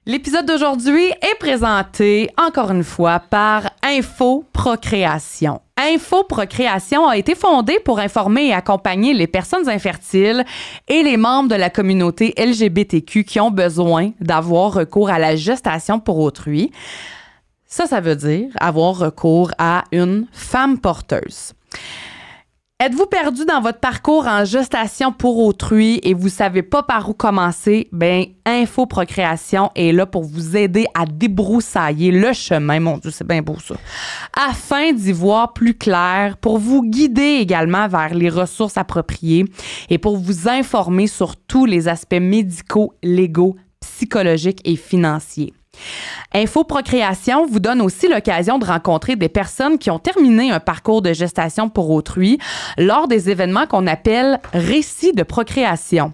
L'épisode d'aujourd'hui est présenté, encore une fois, par Info Procréation. Info Procréation a été fondée pour informer et accompagner les personnes infertiles et les membres de la communauté LGBTQ qui ont besoin d'avoir recours à la gestation pour autrui. Ça veut dire avoir recours à une femme porteuse. Êtes-vous perdu dans votre parcours en gestation pour autrui et vous savez pas par où commencer? Bien, Info Procréation est là pour vous aider à débroussailler le chemin. Mon Dieu, c'est bien beau ça. Afin d'y voir plus clair, pour vous guider également vers les ressources appropriées et pour vous informer sur tous les aspects médicaux, légaux, psychologiques et financiers. Info Procréation vous donne aussi l'occasion de rencontrer des personnes qui ont terminé un parcours de gestation pour autrui lors des événements qu'on appelle récits de procréation.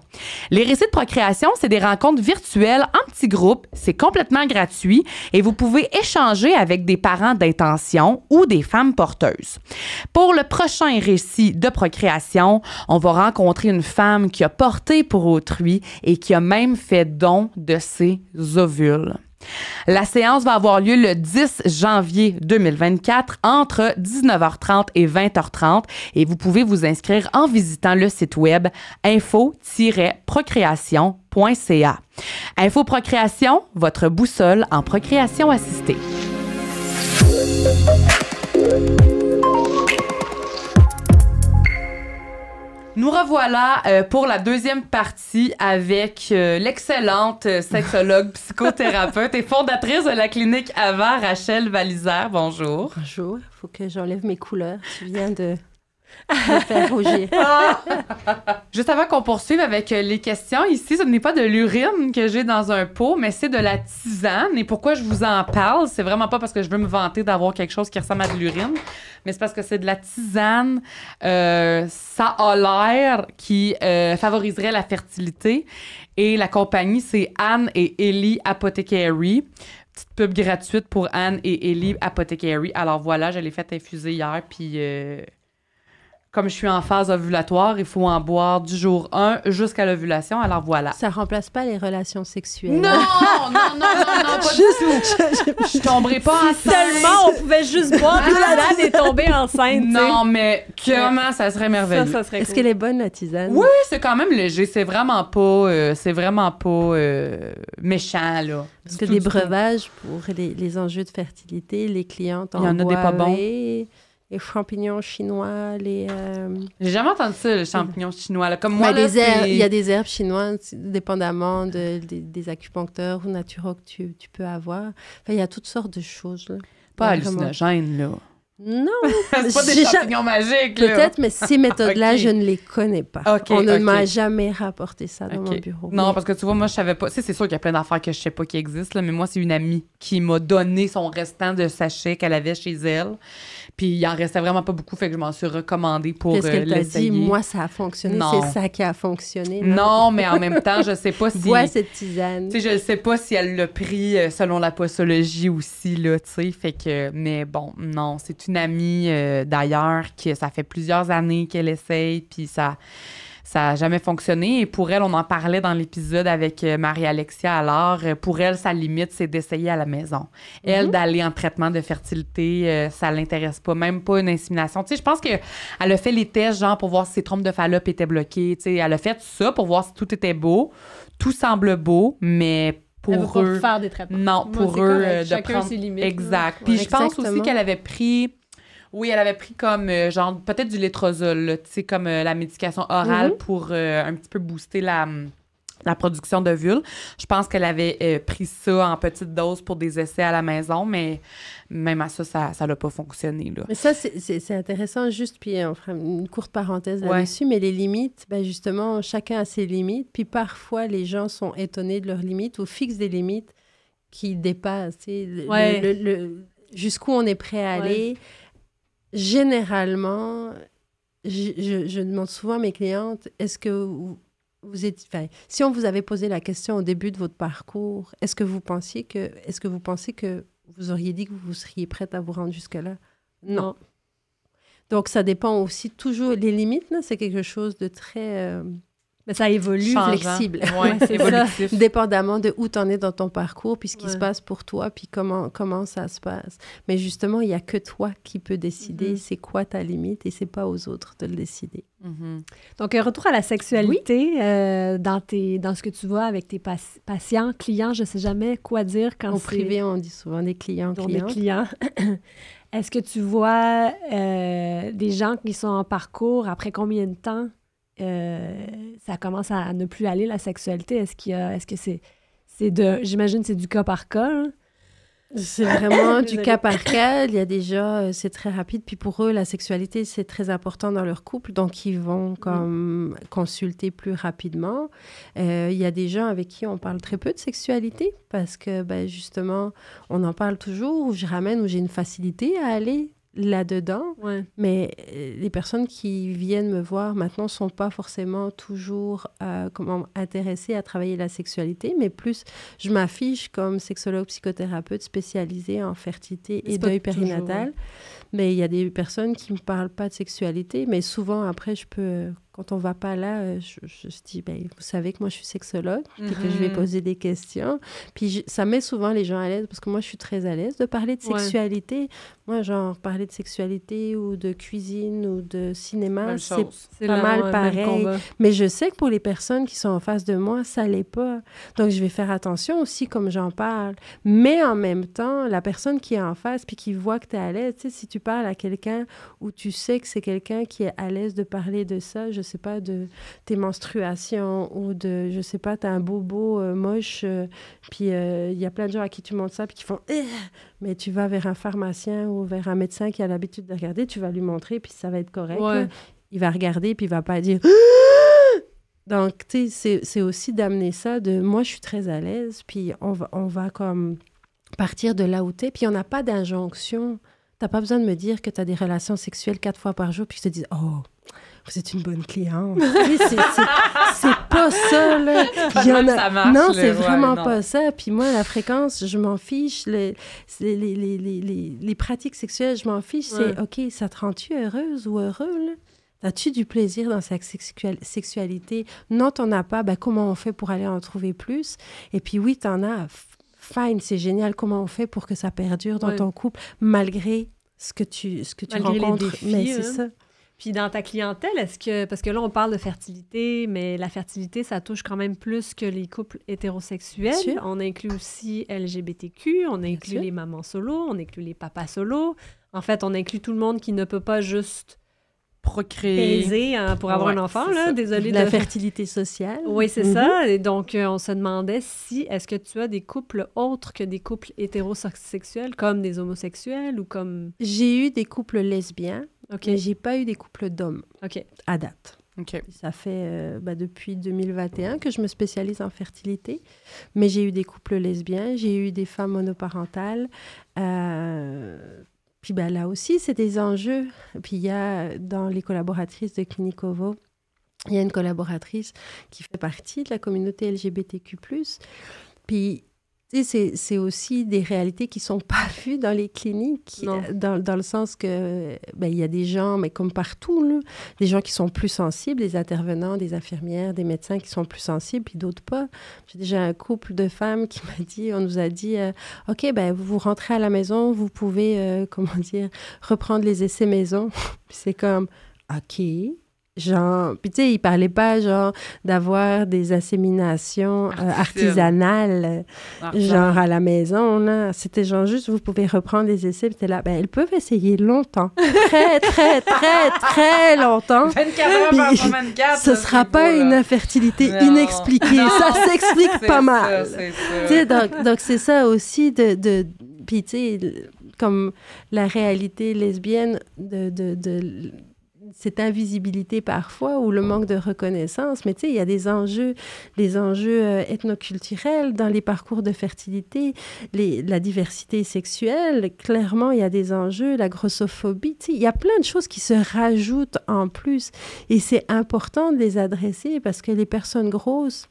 Les récits de procréation, c'est des rencontres virtuelles en petits groupes, c'est complètement gratuit et vous pouvez échanger avec des parents d'intention ou des femmes porteuses. Pour le prochain récit de procréation, on va rencontrer une femme qui a porté pour autrui et qui a même fait don de ses ovules. La séance va avoir lieu le 10 janvier 2024 entre 19h30 et 20h30 et vous pouvez vous inscrire en visitant le site web info-procréation.ca. Info Procréation, votre boussole en procréation assistée. Nous revoilà pour la deuxième partie avec l'excellente sexologue, psychothérapeute et fondatrice de la clinique Ava, Rachel Valizer. Bonjour. Bonjour. Il faut que j'enlève mes couleurs. Tu viens de me faire rougir. Juste avant qu'on poursuive avec les questions, ici, ce n'est pas de l'urine que j'ai dans un pot, mais c'est de la tisane. Et pourquoi je vous en parle? C'est vraiment pas parce que je veux me vanter d'avoir quelque chose qui ressemble à de l'urine, mais c'est parce que c'est de la tisane. Ça a l'air qui favoriserait la fertilité. Et la compagnie, c'est Anne et Ellie Apothecary. Petite pub gratuite pour Anne et Ellie Apothecary. Alors voilà, je l'ai fait infuser hier, puis... Comme je suis en phase ovulatoire, il faut en boire du jour 1 jusqu'à l'ovulation. Alors voilà. Ça remplace pas les relations sexuelles. Non, pas du tout. Je tomberai pas enceinte. Seulement, on pouvait juste boire de la lame et tomber enceinte. Non, mais comment ça serait merveilleux. Ça serait Est-ce qu'elle est bonne, la tisane? Oui, c'est quand même léger. C'est vraiment pas, méchant, là. Parce que des breuvages pour les enjeux de fertilité, les clientes en il y en a des pas bons. Les champignons chinois, J'ai jamais entendu ça, les champignons chinois. Là. Comme moi, il là, y a des herbes chinoises, dépendamment des acupuncteurs ou naturaux que tu peux avoir. Enfin, il y a toutes sortes de choses. Là. Pas hallucinogène, là. Non. C'est pas des champignons magiques, là. Peut-être, mais ces méthodes-là, je ne les connais pas. On ne m'a jamais rapporté ça dans mon bureau. Non, parce que tu vois, moi, je savais pas. C'est sûr qu'il y a plein d'affaires que je sais pas qui existent, là, mais moi, c'est une amie qui m'a donné son restant de sachet qu'elle avait chez elle. Puis il en restait vraiment pas beaucoup, fait que je m'en suis recommandée pour l'essayer. Qu'est-ce qu'elle t'a dit? Moi, ça a fonctionné. Non. C'est ça qui a fonctionné. Non, mais en même temps, je sais pas si... Bois cette tisane. Tu sais, je sais pas si elle l'a pris selon la posologie aussi, là, tu sais. Fait que... Mais bon, non, c'est une amie, d'ailleurs, que ça fait plusieurs années qu'elle essaye, puis ça a jamais fonctionné. Et pour elle, on en parlait dans l'épisode avec Marie-Alexia. Alors, pour elle, sa limite, c'est d'essayer à la maison. Elle, d'aller en traitement de fertilité, ça l'intéresse pas. Même pas une insémination. Tu sais, je pense qu'elle a fait les tests, genre, pour voir si ses trompes de Fallope étaient bloquées. Tu sais, elle a fait ça pour voir si tout était beau. Tout semble beau, mais... Pour eux... Pas faire des traitements. Non, pour eux, de chacun prendre... ses limites. Exact. Puis je pense aussi qu'elle avait pris... Oui, elle avait pris comme, genre, peut-être du létrozole, tu sais, comme la médication orale pour un petit peu booster la production d'ovules. Je pense qu'elle avait pris ça en petite dose pour des essais à la maison, mais même à ça n'a pas fonctionné, là. Mais ça, c'est intéressant, juste, puis on fera une courte parenthèse là-dessus, mais les limites, ben justement, chacun a ses limites, puis parfois, les gens sont étonnés de leurs limites ou fixent des limites qui dépassent, tu sais, jusqu'où on est prêt à aller. Généralement, je demande souvent à mes clientes, est-ce que vous êtes, si on vous avait posé la question au début de votre parcours, est-ce que vous pensez que vous auriez dit que vous seriez prête à vous rendre jusque-là? Non. Donc, ça dépend aussi toujours. Les limites, là, c'est quelque chose de très Mais ça évolue. Flexible. Ouais, c'est évolutif. Dépendamment de où tu en es dans ton parcours, puis ce qui se passe pour toi, puis comment ça se passe. Mais justement, il n'y a que toi qui peux décider c'est quoi ta limite et c'est pas aux autres de le décider. Donc, retour à la sexualité, dans ce que tu vois avec tes patients, clients, je ne sais jamais quoi dire quand Au privé, on dit souvent des clients, Des clients. Est-ce que tu vois des gens qui sont en parcours, après combien de temps ça commence à ne plus aller, la sexualité? Est-ce que c'est j'imagine c'est du cas par cas, hein? C'est vraiment du cas par cas. Il y a déjà, c'est très rapide. Puis pour eux, la sexualité, c'est très important dans leur couple. Donc, ils vont comme consulter plus rapidement. Il y a des gens avec qui on parle très peu de sexualité parce que, ben, justement, on en parle toujours ou je ramène ou j'ai une facilité à aller là-dedans. Ouais. Mais les personnes qui viennent me voir maintenant ne sont pas forcément toujours intéressées à travailler la sexualité, mais plus je m'affiche comme sexologue psychothérapeute spécialisée en fertilité et deuil périnatal. Toujours. Mais il y a des personnes qui ne me parlent pas de sexualité, mais souvent après, quand on ne va pas là, je dis, ben, vous savez que moi, je suis sexologue, puis que je vais poser des questions. Puis ça met souvent les gens à l'aise, parce que moi, je suis très à l'aise de parler de sexualité. Moi, genre, parler de sexualité ou de cuisine ou de cinéma, c'est pas mal pareil. Mais je sais que pour les personnes qui sont en face de moi, ça l'est pas. Donc, je vais faire attention aussi comme j'en parle. Mais en même temps, la personne qui est en face puis qui voit que tu es à l'aise, tu sais, si tu parles à quelqu'un où tu sais que c'est quelqu'un qui est à l'aise de parler de ça, je sais pas, de tes menstruations ou de, je sais pas, t'as un bobo moche, puis il y a plein de gens à qui tu montres ça puis qui font mais tu vas vers un pharmacien ou vers un médecin qui a l'habitude de regarder, tu vas lui montrer puis ça va être correct. Ouais. Il va regarder puis il va pas dire donc, tu sais, c'est aussi d'amener ça de moi, je suis très à l'aise, puis on va comme partir de là où t'es, puis on n'a pas d'injonction. T'as pas besoin de me dire que tu as des relations sexuelles 4 fois par jour, puis je te dis, oh, vous êtes une bonne cliente. c'est pas ça, là. Ça marche, non, c'est vraiment pas ça. Puis moi, la fréquence, je m'en fiche. Les pratiques sexuelles, je m'en fiche. C'est, OK, ça te rend-tu heureuse ou heureux, là? As-tu du plaisir dans sa sexualité? Non, t'en as pas. Ben, comment on fait pour aller en trouver plus? Et puis oui, t'en as. Fine, c'est génial. Comment on fait pour que ça perdure dans ton couple, malgré ce que tu rencontres? Les défis, mais c'est ça. Puis dans ta clientèle, parce que là, on parle de fertilité, mais la fertilité, ça touche quand même plus que les couples hétérosexuels. On inclut aussi LGBTQ, on inclut les mamans solo, on inclut les papas solo. En fait, on inclut tout le monde qui ne peut pas juste procréer pour avoir un enfant, là. Désolée la fertilité sociale. Oui, c'est ça. Et donc, on se demandait est-ce que tu as des couples autres que des couples hétérosexuels, comme des homosexuels ou comme... J'ai eu des couples lesbiens, mais j'ai pas eu des couples d'hommes à date. Ça fait depuis 2021 que je me spécialise en fertilité, mais j'ai eu des couples lesbiens, j'ai eu des femmes monoparentales, puis là aussi, c'est des enjeux. Puis il y a, dans les collaboratrices de Clinicovo, il y a une collaboratrice qui fait partie de la communauté LGBTQ+. Puis, tu sais, c'est aussi des réalités qui ne sont pas vues dans les cliniques, dans le sens que il y a des gens, mais comme partout, là, des gens qui sont plus sensibles, des intervenants, des infirmières, des médecins qui sont plus sensibles, puis d'autres pas. J'ai déjà un couple de femmes qui on nous a dit, OK, vous rentrez à la maison, vous pouvez, reprendre les essais maison. Puis c'est comme, OK. Genre, puis tu sais, ils parlaient pas, genre, d'avoir des inséminations artisanales, genre à la maison, là. C'était genre juste, vous pouvez reprendre les essais, puis t'es là, elles peuvent essayer longtemps. Très, très, très, très longtemps. 24 heures par 24. Ce sera pas une infertilité inexpliquée. Ça s'explique pas mal. Tu sais, donc c'est ça aussi puis tu sais, comme la réalité lesbienne de cette invisibilité parfois ou le manque de reconnaissance, mais tu sais, il y a des enjeux ethnoculturels dans les parcours de fertilité, la diversité sexuelle, clairement, il y a des enjeux, la grossophobie, tu sais, il y a plein de choses qui se rajoutent en plus et c'est important de les adresser parce que les personnes grosses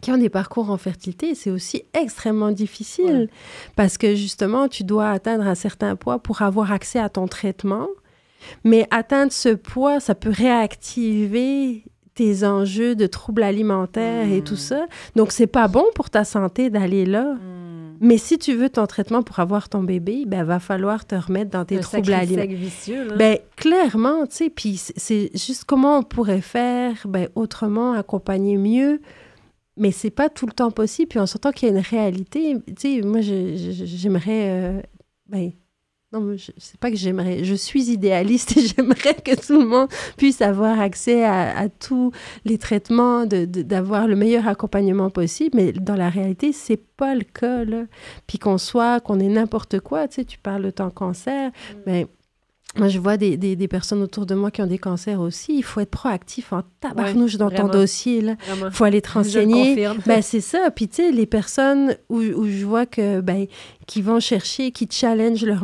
qui ont des parcours en fertilité, c'est aussi extrêmement difficile parce que justement, tu dois atteindre un certain poids pour avoir accès à ton traitement. Mais atteindre ce poids, ça peut réactiver tes enjeux de troubles alimentaires et tout ça. Donc, c'est pas bon pour ta santé d'aller là. Mais si tu veux ton traitement pour avoir ton bébé, ben va falloir te remettre dans tes troubles alimentaires. Vicieux, là. Ben clairement, tu sais, puis c'est juste comment on pourrait faire autrement, accompagner mieux. Mais c'est pas tout le temps possible. Puis on s'entend qu'il y a une réalité. Tu sais, moi, j'aimerais... non, c'est pas que j'aimerais. Je suis idéaliste et j'aimerais que tout le monde puisse avoir accès à tous les traitements, d'avoir le meilleur accompagnement possible. Mais dans la réalité, c'est pas le cas, là. Puis qu'on ait n'importe quoi. Tu sais, tu parles de ton cancer, mais... Moi, je vois des personnes autour de moi qui ont des cancers aussi. Il faut être proactif en tabarnouche dans ton dossier. Il faut aller te renseigner. C'est ça. Puis, tu sais, les personnes où je vois qui vont chercher, qui challenge leur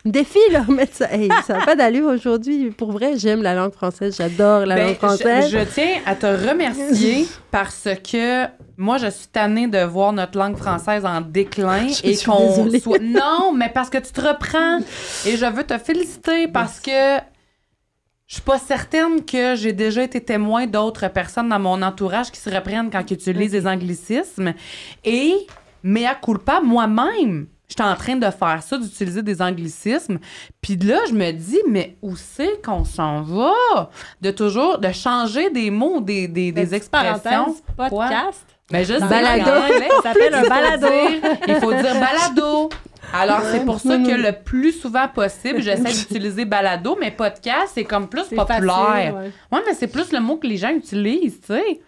défient leur médecin. Hey, ça n'a pas d'allure aujourd'hui. Pour vrai, j'aime la langue française. J'adore la langue française. Je tiens à te remercier parce que moi, je suis tannée de voir notre langue française en déclin et qu'on soit... Non, mais parce que tu te reprends et je veux te féliciter parce que je suis pas certaine que j'ai déjà été témoin d'autres personnes dans mon entourage qui se reprennent quand ils utilisent des anglicismes. Et, mea culpa, moi-même, j'étais en train de faire ça, d'utiliser des anglicismes. Puis là, je me dis, mais où c'est qu'on s'en va? De changer des mots, des expressions. Podcast. Mais juste balado. Ça s'appelle un balado. Il faut dire balado. Alors, c'est pour ça que le plus souvent possible, j'essaie d'utiliser balado, mais podcast, c'est comme plus populaire. Facile, ouais, mais c'est plus le mot que les gens utilisent, tu sais.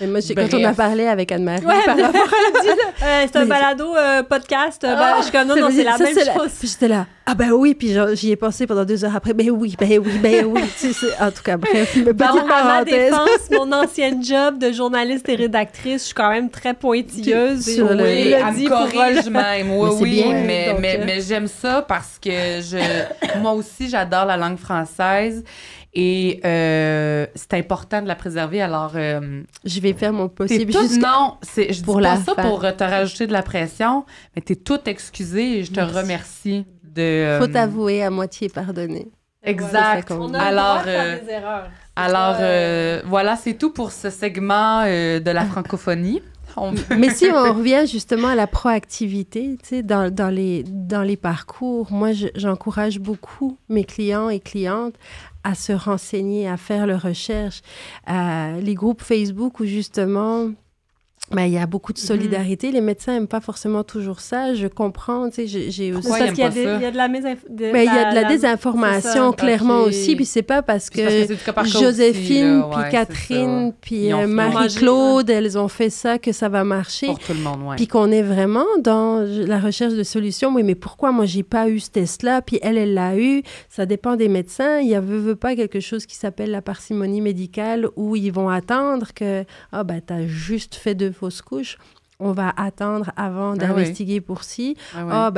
Et moi, quand on a parlé avec Anne-Marie par rapport à c'est un balado podcast. Je suis comme non, c'est la même chose. Puis j'étais là, oui, puis j'y ai pensé pendant 2 heures après. Ben oui. Tu sais, en tout cas, bref, à ma défense, mon ancienne job de journaliste et rédactrice, je suis quand même très pointilleuse. Elle me corrige même. Oui, mais j'aime ça parce que moi aussi, j'adore la langue française. Et c'est important de la préserver, alors... je vais faire mon possible Non, je dis pas ça pour te rajouter de la pression, mais t'es toute excusée et je te remercie de... Faut t'avouer à moitié pardonner. Exact. On a le droit de faire des erreurs. Alors, voilà, c'est tout pour ce segment de la francophonie. Mais si on revient justement à la proactivité, tu sais, dans les parcours, moi, j'encourage beaucoup mes clients et clientes à se renseigner, à faire leurs recherches. Les groupes Facebook où justement... il y a beaucoup de solidarité. Les médecins n'aiment pas forcément toujours ça. Je comprends, tu sais, j'ai aussi... Parce qu'il y a de la il y a de la désinformation, clairement aussi. Puis c'est pas parce que Joséphine, puis Catherine, puis Marie-Claude, elles ont fait ça que ça va marcher. Pour tout le monde, oui. Puis qu'on est vraiment dans la recherche de solutions. Oui, mais pourquoi moi, j'ai pas eu ce test-là, puis elle l'a eu? Ça dépend des médecins. Il y a veut pas quelque chose qui s'appelle la parcimonie médicale où ils vont attendre que, t'as juste fait 2 fausses couches, on va attendre avant d'investiguer pour ci.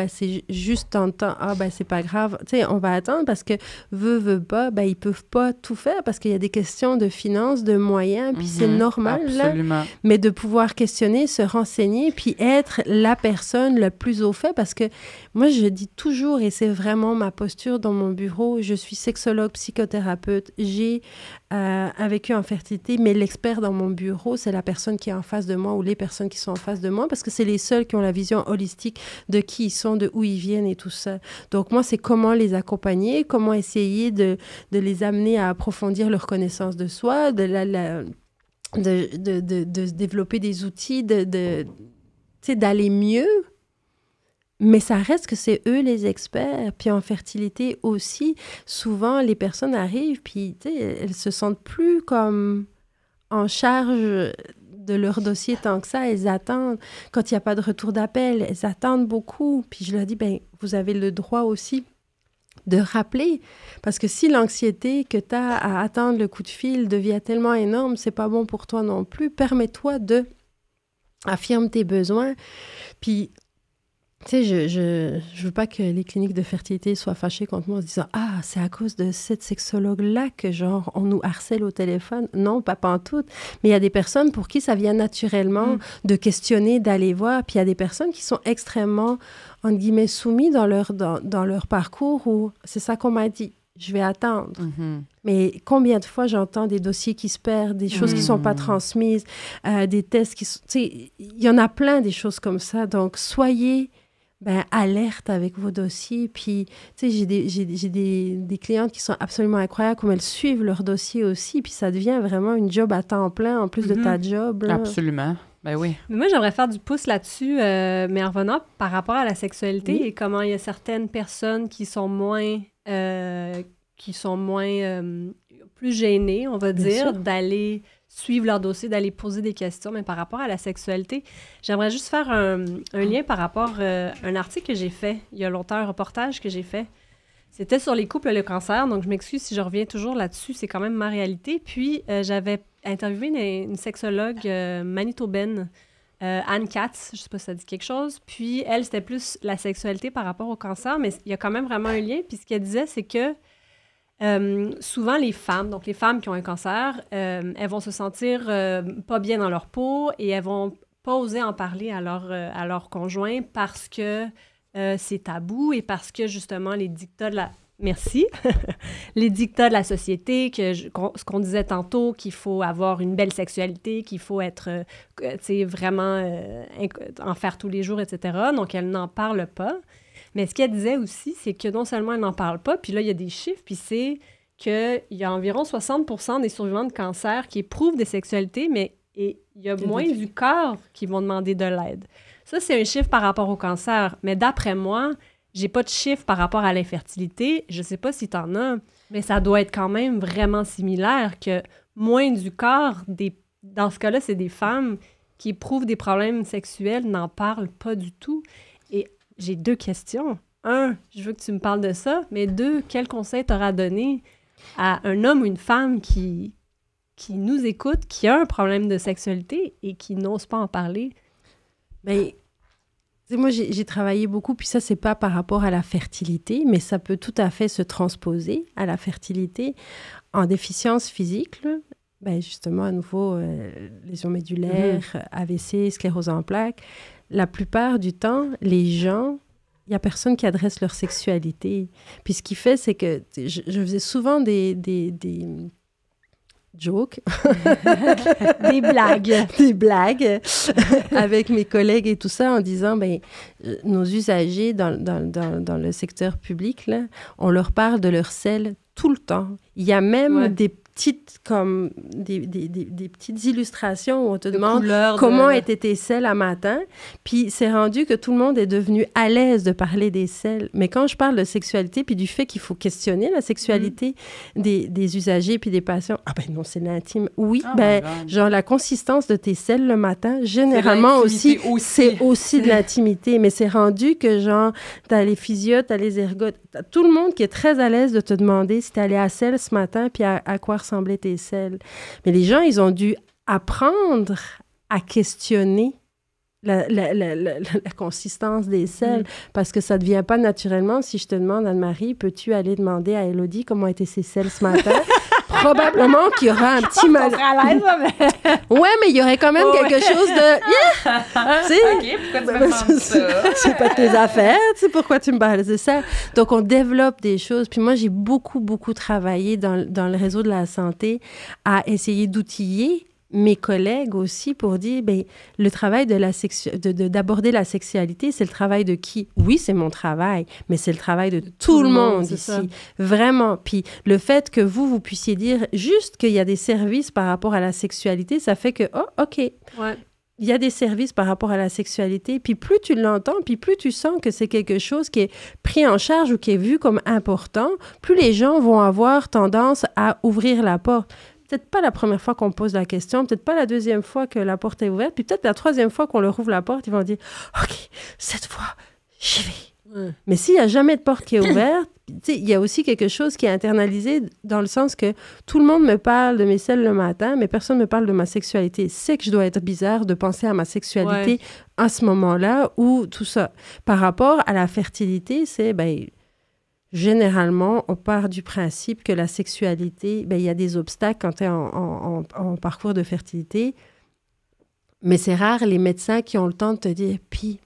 C'est juste tant de temps. C'est pas grave. Tu sais, on va attendre parce que veut pas, ils peuvent pas tout faire parce qu'il y a des questions de finances, de moyens, puis c'est normal. Absolument. Là. Mais de pouvoir questionner, se renseigner, puis être la personne le plus au fait parce que moi, je dis toujours, et c'est vraiment ma posture dans mon bureau, je suis sexologue, psychothérapeute, j'ai vécu en fertilité, mais l'expert dans mon bureau, c'est la personne qui est en face de moi ou les personnes qui sont en face de moi parce que c'est les seuls qui ont la vision holistique de qui ils sont, de où ils viennent et tout ça. Donc moi, c'est comment les accompagner, comment essayer de les amener à approfondir leur connaissance de soi, de développer des outils, d'aller mieux. Mais ça reste que c'est eux les experts. Puis en fertilité aussi, souvent, les personnes arrivent, puis elles se sentent plus comme en charge de leur dossier tant que ça. Elles attendent. Quand il n'y a pas de retour d'appel, elles attendent beaucoup. Puis je leur dis, vous avez le droit aussi de rappeler. Parce que si l'anxiété que tu as à attendre le coup de fil devient tellement énorme, c'est pas bon pour toi non plus. Permets-toi de affirmer tes besoins. Puis tu sais, je veux pas que les cliniques de fertilité soient fâchées contre moi en se disant « Ah, c'est à cause de cette sexologue-là que, genre, on nous harcèle au téléphone. » Non, pas pantoute. Mais il y a des personnes pour qui ça vient naturellement de questionner, d'aller voir. Puis il y a des personnes qui sont extrêmement, entre guillemets, soumis dans leur parcours où c'est ça qu'on m'a dit. je vais attendre. Mais combien de fois j'entends des dossiers qui se perdent, des choses qui ne sont pas transmises, des tests qui sont... Tu sais, il y en a plein des choses comme ça. Donc, soyez alerte avec vos dossiers. Puis, tu sais, j'ai des clientes qui sont absolument incroyables, comme elles suivent leurs dossiers aussi. Puis, ça devient vraiment une job à temps plein, en plus de ta job. Là. Absolument. Ben oui. Mais moi, j'aimerais faire du pouce là-dessus, mais en revenant par rapport à la sexualité et comment il y a certaines personnes qui sont moins plus gênées, on va dire, d'aller suivre leur dossier, d'aller poser des questions. Mais par rapport à la sexualité, j'aimerais juste faire un lien par rapport à un article que j'ai fait il y a longtemps, un reportage que j'ai fait. C'était sur les couples et le cancer, donc je m'excuse si je reviens toujours là-dessus, c'est quand même ma réalité. Puis, j'avais interviewé une sexologue manitobaine, Anne Katz, je ne sais pas si ça dit quelque chose. Puis, elle, c'était plus la sexualité par rapport au cancer, mais il y a quand même vraiment un lien. Puis, ce qu'elle disait, c'est que souvent, les femmes, donc les femmes qui ont un cancer, elles vont se sentir pas bien dans leur peau et elles vont pas oser en parler à leur conjoint parce que c'est tabou et parce que, justement, les dictats de la... Merci. Les dictats de la société, ce qu'on disait tantôt, qu'il faut avoir une belle sexualité, qu'il faut être, tu sais, vraiment en faire tous les jours, etc. Donc, elle n'en parle pas. Mais ce qu'elle disait aussi, c'est que non seulement elle n'en parle pas, puis là, il y a des chiffres, puis c'est qu'il y a environ 60% des survivants de cancer qui éprouvent des sexualités, mais il y a moins du quart qui vont demander de l'aide. Ça, c'est un chiffre par rapport au cancer. Mais d'après moi, j'ai pas de chiffre par rapport à l'infertilité. Je sais pas si t'en as, mais ça doit être quand même vraiment similaire que moins du quart dans ce cas-là, c'est des femmes qui éprouvent des problèmes sexuels, n'en parlent pas du tout. Et j'ai 2 questions. 1, je veux que tu me parles de ça, mais 2, quel conseil t'auras donné à un homme ou une femme qui nous écoute, qui a un problème de sexualité et qui n'ose pas en parler? Bien, moi, j'ai travaillé beaucoup, puis ça, c'est pas par rapport à la fertilité, mais ça peut tout à fait se transposer à la fertilité en déficience physique, là. Ben, justement, à nouveau, lésions médulaires, AVC, sclérose en plaques. La plupart du temps, les gens, il n'y a personne qui adresse leur sexualité. Puis ce qui fait, c'est que je faisais souvent des jokes. Des blagues. Des blagues avec mes collègues et tout ça en disant, ben nos usagers dans le secteur public, là, on leur parle de leur selle tout le temps. Il y a même des petites illustrations où on te demande comment étaient tes selles à matin. Puis c'est rendu que tout le monde est devenu à l'aise de parler des selles. Mais quand je parle de sexualité puis du fait qu'il faut questionner la sexualité des usagers puis des patients, ah ben non, c'est l'intime. Oui, genre la consistance de tes selles le matin, généralement aussi, c'est aussi de l'intimité. Mais c'est rendu que genre, t'as les physios, t'as les ergotes, t'as tout le monde qui est très à l'aise de te demander si t'es allé à selle ce matin puis à quoi ressemblaient tes selles. Mais les gens, ils ont dû apprendre à questionner la consistance des selles parce que ça ne devient pas naturellement. Si je te demande, Anne-Marie, peux-tu aller demander à Élodie comment étaient ses selles ce matin? Probablement qu'il y aura un petit mal. Ouais, mais il y aurait quand même quelque chose de... OK, pourquoi tu me demandes ça? C'est pas tes affaires, tu sais, pourquoi tu me parles de ça? Donc, on développe des choses. Puis moi, j'ai beaucoup, beaucoup travaillé dans le réseau de la santé à essayer d'outiller mes collègues aussi pour dire, ben le travail d'aborder la sexualité, c'est le travail de qui? Oui, c'est mon travail, mais c'est le travail de tout le monde ici. Ça. Vraiment. Puis le fait que vous puissiez dire juste qu'il y a des services par rapport à la sexualité, ça fait que, oh, OK. Ouais. Il y a des services par rapport à la sexualité, puis plus tu l'entends, puis plus tu sens que c'est quelque chose qui est pris en charge ou qui est vu comme important, plus les gens vont avoir tendance à ouvrir la porte. Peut-être pas la première fois qu'on pose la question, peut-être pas la deuxième fois que la porte est ouverte, puis peut-être la troisième fois qu'on leur ouvre la porte, ils vont dire « OK, cette fois, j'y vais. » Mais s'il n'y a jamais de porte qui est ouverte, il y a aussi quelque chose qui est internalisé dans le sens que tout le monde me parle de mes selles le matin, mais personne ne me parle de ma sexualité. C'est que je dois être bizarre de penser à ma sexualité à ce moment-là ou tout ça. Par rapport à la fertilité, c'est... Généralement, on part du principe que la sexualité, il y a des obstacles quand tu es en parcours de fertilité, mais c'est rare les médecins qui ont le temps de te dire « Puis,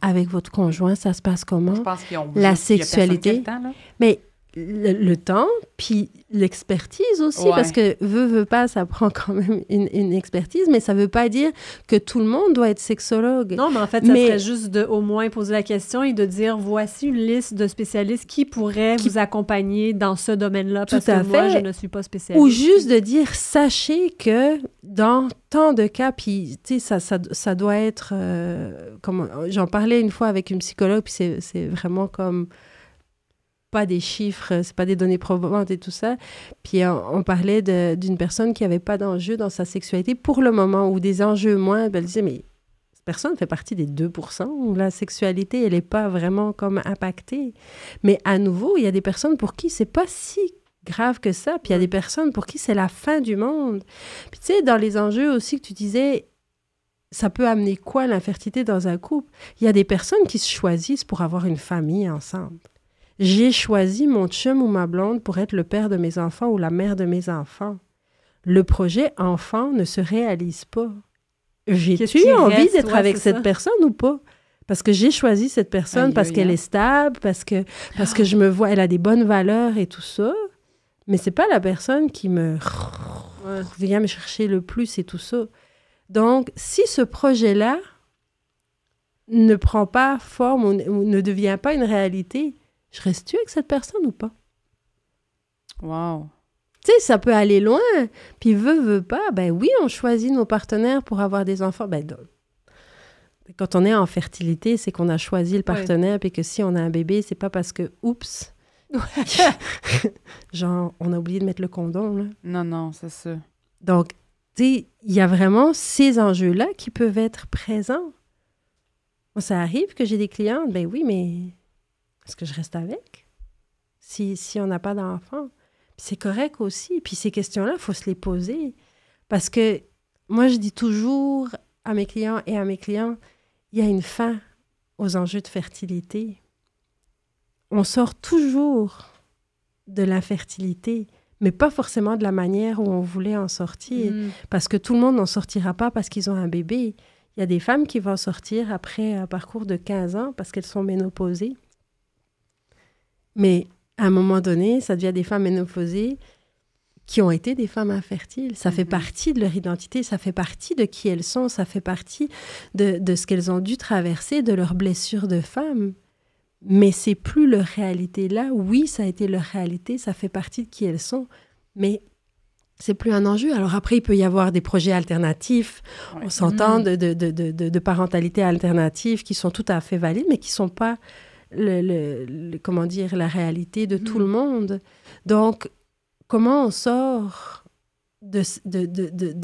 avec votre conjoint, ça se passe comment? » Je pense qu'ils ont la sexualité. Temps, là. Mais le temps, puis l'expertise aussi, parce que veut pas, ça prend quand même une expertise, mais ça veut pas dire que tout le monde doit être sexologue. Non, mais en fait, ça serait juste de au moins poser la question et de dire, voici une liste de spécialistes qui pourraient vous accompagner dans ce domaine-là, parce que moi, je ne suis pas spécialiste. Ou juste de dire, sachez que dans tant de cas, puis tu sais, ça doit être, comme j'en parlais une fois avec une psychologue, puis c'est vraiment comme pas des chiffres, c'est pas des données probantes et tout ça. Puis on parlait d'une personne qui avait pas d'enjeu dans sa sexualité pour le moment, ou des enjeux moins. Elle disait, mais cette personne fait partie des 2% où la sexualité, elle est pas vraiment comme impactée. Mais à nouveau, il y a des personnes pour qui c'est pas si grave que ça. Puis il y a des personnes pour qui c'est la fin du monde. Puis tu sais, dans les enjeux aussi que tu disais, ça peut amener quoi l'infertilité dans un couple? Il y a des personnes qui se choisissent pour avoir une famille ensemble. J'ai choisi mon chum ou ma blonde pour être le père de mes enfants ou la mère de mes enfants. Le projet enfant ne se réalise pas. J'ai-tu envie d'être avec cette personne ou pas? Parce que j'ai choisi cette personne, parce qu'elle est stable, parce que je me vois, elle a des bonnes valeurs et tout ça. Mais c'est pas la personne qui vient me chercher le plus et tout ça. Donc, si ce projet-là ne prend pas forme ou ne devient pas une réalité, je reste-tu avec cette personne ou pas? Wow! Tu sais, ça peut aller loin. Puis veut pas, ben oui, on choisit nos partenaires pour avoir des enfants. Ben, quand on est en fertilité, c'est qu'on a choisi le partenaire, puis que si on a un bébé, c'est pas parce que, oups, genre, on a oublié de mettre le condom, là. Non, c'est ça. Donc, tu sais, il y a vraiment ces enjeux-là qui peuvent être présents. Moi, ça arrive que j'ai des clientes, ben oui, mais est-ce que je reste avec? Si on n'a pas d'enfant. Puis c'est correct aussi. Puis ces questions-là, il faut se les poser. Parce que moi, je dis toujours à mes clients et à mes clientes, il y a une fin aux enjeux de fertilité. On sort toujours de l'infertilité, mais pas forcément de la manière où on voulait en sortir. Parce que tout le monde n'en sortira pas parce qu'ils ont un bébé. Il y a des femmes qui vont sortir après un parcours de 15 ans parce qu'elles sont ménopausées. Mais à un moment donné, ça devient des femmes ménopausées qui ont été des femmes infertiles. Ça fait partie de leur identité, ça fait partie de qui elles sont, ça fait partie de ce qu'elles ont dû traverser, de leurs blessures de femmes. Mais c'est plus leur réalité là. Oui, ça a été leur réalité, ça fait partie de qui elles sont, mais c'est plus un enjeu. Alors après, il peut y avoir des projets alternatifs, on s'entend, de parentalité alternative qui sont tout à fait valides, mais qui ne sont pas comment dire, la réalité de tout le monde. Donc, comment on sort de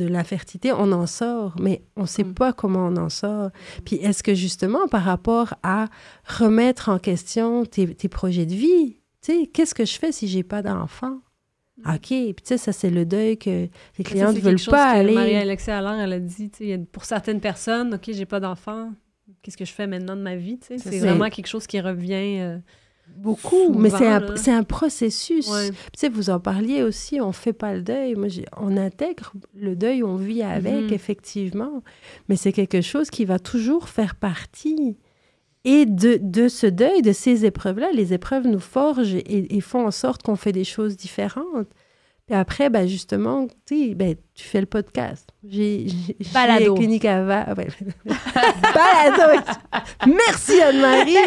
la fertilité? On en sort, mais on ne sait pas comment on en sort. Puis est-ce que justement, par rapport à remettre en question tes projets de vie, tu sais, qu'est-ce que je fais si je n'ai pas d'enfant? OK, puis tu sais, ça, c'est le deuil que les clients ne veulent pas aller. Marie-Alexia Allaire, elle a dit, tu sais, pour certaines personnes, OK, j'ai pas d'enfant, qu'est-ce que je fais maintenant de ma vie? C'est vraiment quelque chose qui revient beaucoup, souvent, mais c'est un processus. Tu sais, vous en parliez aussi, on fait pas le deuil. Moi, on intègre le deuil, on vit avec, effectivement, mais c'est quelque chose qui va toujours faire partie. Et de ce deuil, de ces épreuves-là, les épreuves nous forgent et font en sorte qu'on fait des choses différentes. Puis après, ben justement, tu fais le podcast. J'ai Clinique Ava. Ouais. Balado! Merci Anne-Marie!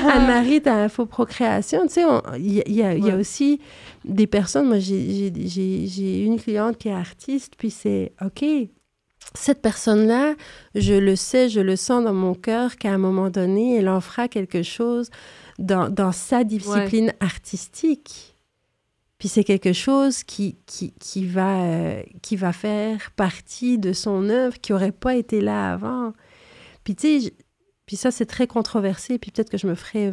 Anne-Marie, t'as Infoprocréation. Tu sais, il y a aussi des personnes... Moi, j'ai une cliente qui est artiste, puis c'est OK, cette personne-là, je le sais, je le sens dans mon cœur qu'à un moment donné, elle en fera quelque chose dans sa discipline artistique. Puis c'est quelque chose qui va faire partie de son œuvre qui n'aurait pas été là avant. Puis tu sais, puis ça, c'est très controversé, puis peut-être que je me ferais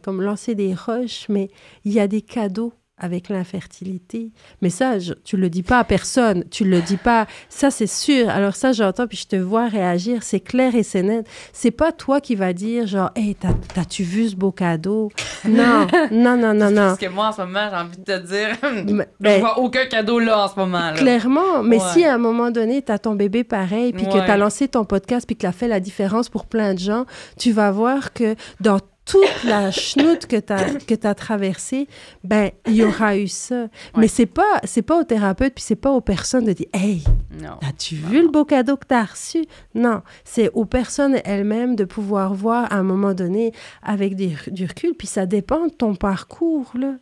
comme lancer des roches, mais il y a des cadeaux avec l'infertilité. Mais ça, tu le dis pas à personne. Tu le dis pas. Ça, c'est sûr. Alors ça, j'entends, puis je te vois réagir. C'est clair et c'est net. C'est pas toi qui vas dire, genre, « Hey, t'as-tu vu ce beau cadeau? » Non. Parce que moi, en ce moment, j'ai envie de te dire, je vois aucun cadeau là, en ce moment. Là. Clairement. Mais si, à un moment donné, t'as ton bébé pareil, puis que t'as lancé ton podcast, puis que t'as fait la différence pour plein de gens, tu vas voir que dans toute la chenoute que t'as traversée, ben, il y aura eu ça. Mais c'est pas au thérapeute, puis c'est pas aux personnes de dire « Hey, as-tu vu le beau cadeau que t'as reçu? » Non, c'est aux personnes elles-mêmes de pouvoir voir à un moment donné avec du recul, puis ça dépend de ton parcours, là.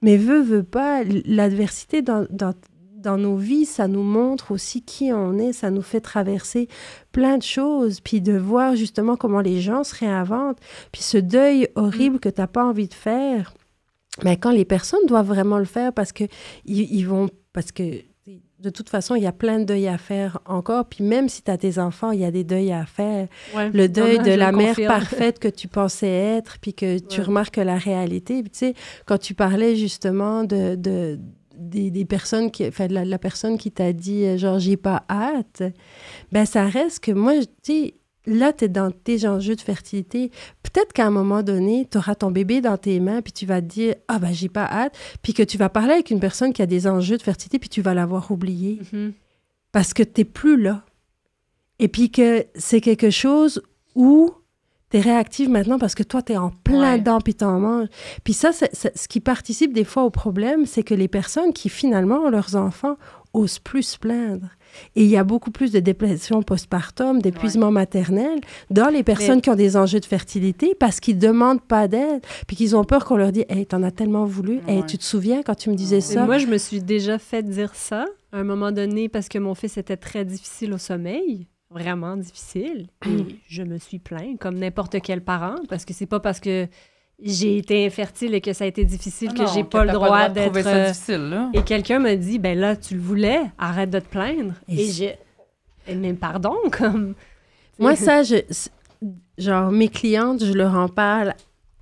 Mais veux pas, l'adversité dans nos vies, ça nous montre aussi qui on est, ça nous fait traverser plein de choses, puis de voir justement comment les gens se réinventent, puis ce deuil horrible que tu n'as pas envie de faire, mais quand les personnes doivent vraiment le faire parce que de toute façon, il y a plein de deuils à faire encore, puis même si tu as tes enfants, il y a des deuils à faire. Ouais, le deuil de la mère parfaite que tu pensais être, puis que tu remarques la réalité. Puis tu sais, quand tu parlais justement des personnes de la personne qui t'a dit genre j'ai pas hâte, ben ça reste que moi, tu sais, là t'es dans tes enjeux de fertilité, peut-être qu'à un moment donné tu auras ton bébé dans tes mains puis tu vas te dire ah ben j'ai pas hâte, puis que tu vas parler avec une personne qui a des enjeux de fertilité puis tu vas l'avoir oublié parce que t'es plus là, et puis que c'est quelque chose où t'es réactive maintenant parce que toi, t'es en plein dedans puis t'en manges. Puis ça, ce qui participe des fois au problème, c'est que les personnes qui, finalement, ont leurs enfants, osent plus se plaindre. Et il y a beaucoup plus de dépression postpartum, d'épuisement maternel dans les personnes qui ont des enjeux de fertilité parce qu'ils demandent pas d'aide puis qu'ils ont peur qu'on leur dise « Hey, t'en as tellement voulu. Hey, tu te souviens quand tu me disais ça? » Moi, je me suis déjà fait dire ça à un moment donné parce que mon fils était très difficile au sommeil. Vraiment difficile. Et je me suis plaint, comme n'importe quel parent, parce que c'est pas parce que j'ai été infertile et que ça a été difficile que j'ai pas le droit d'être... ça difficile, là. Et quelqu'un m'a dit, ben là, tu le voulais, arrête de te plaindre. Mais pardon, comme... Moi, ça, genre, mes clientes, je leur en parle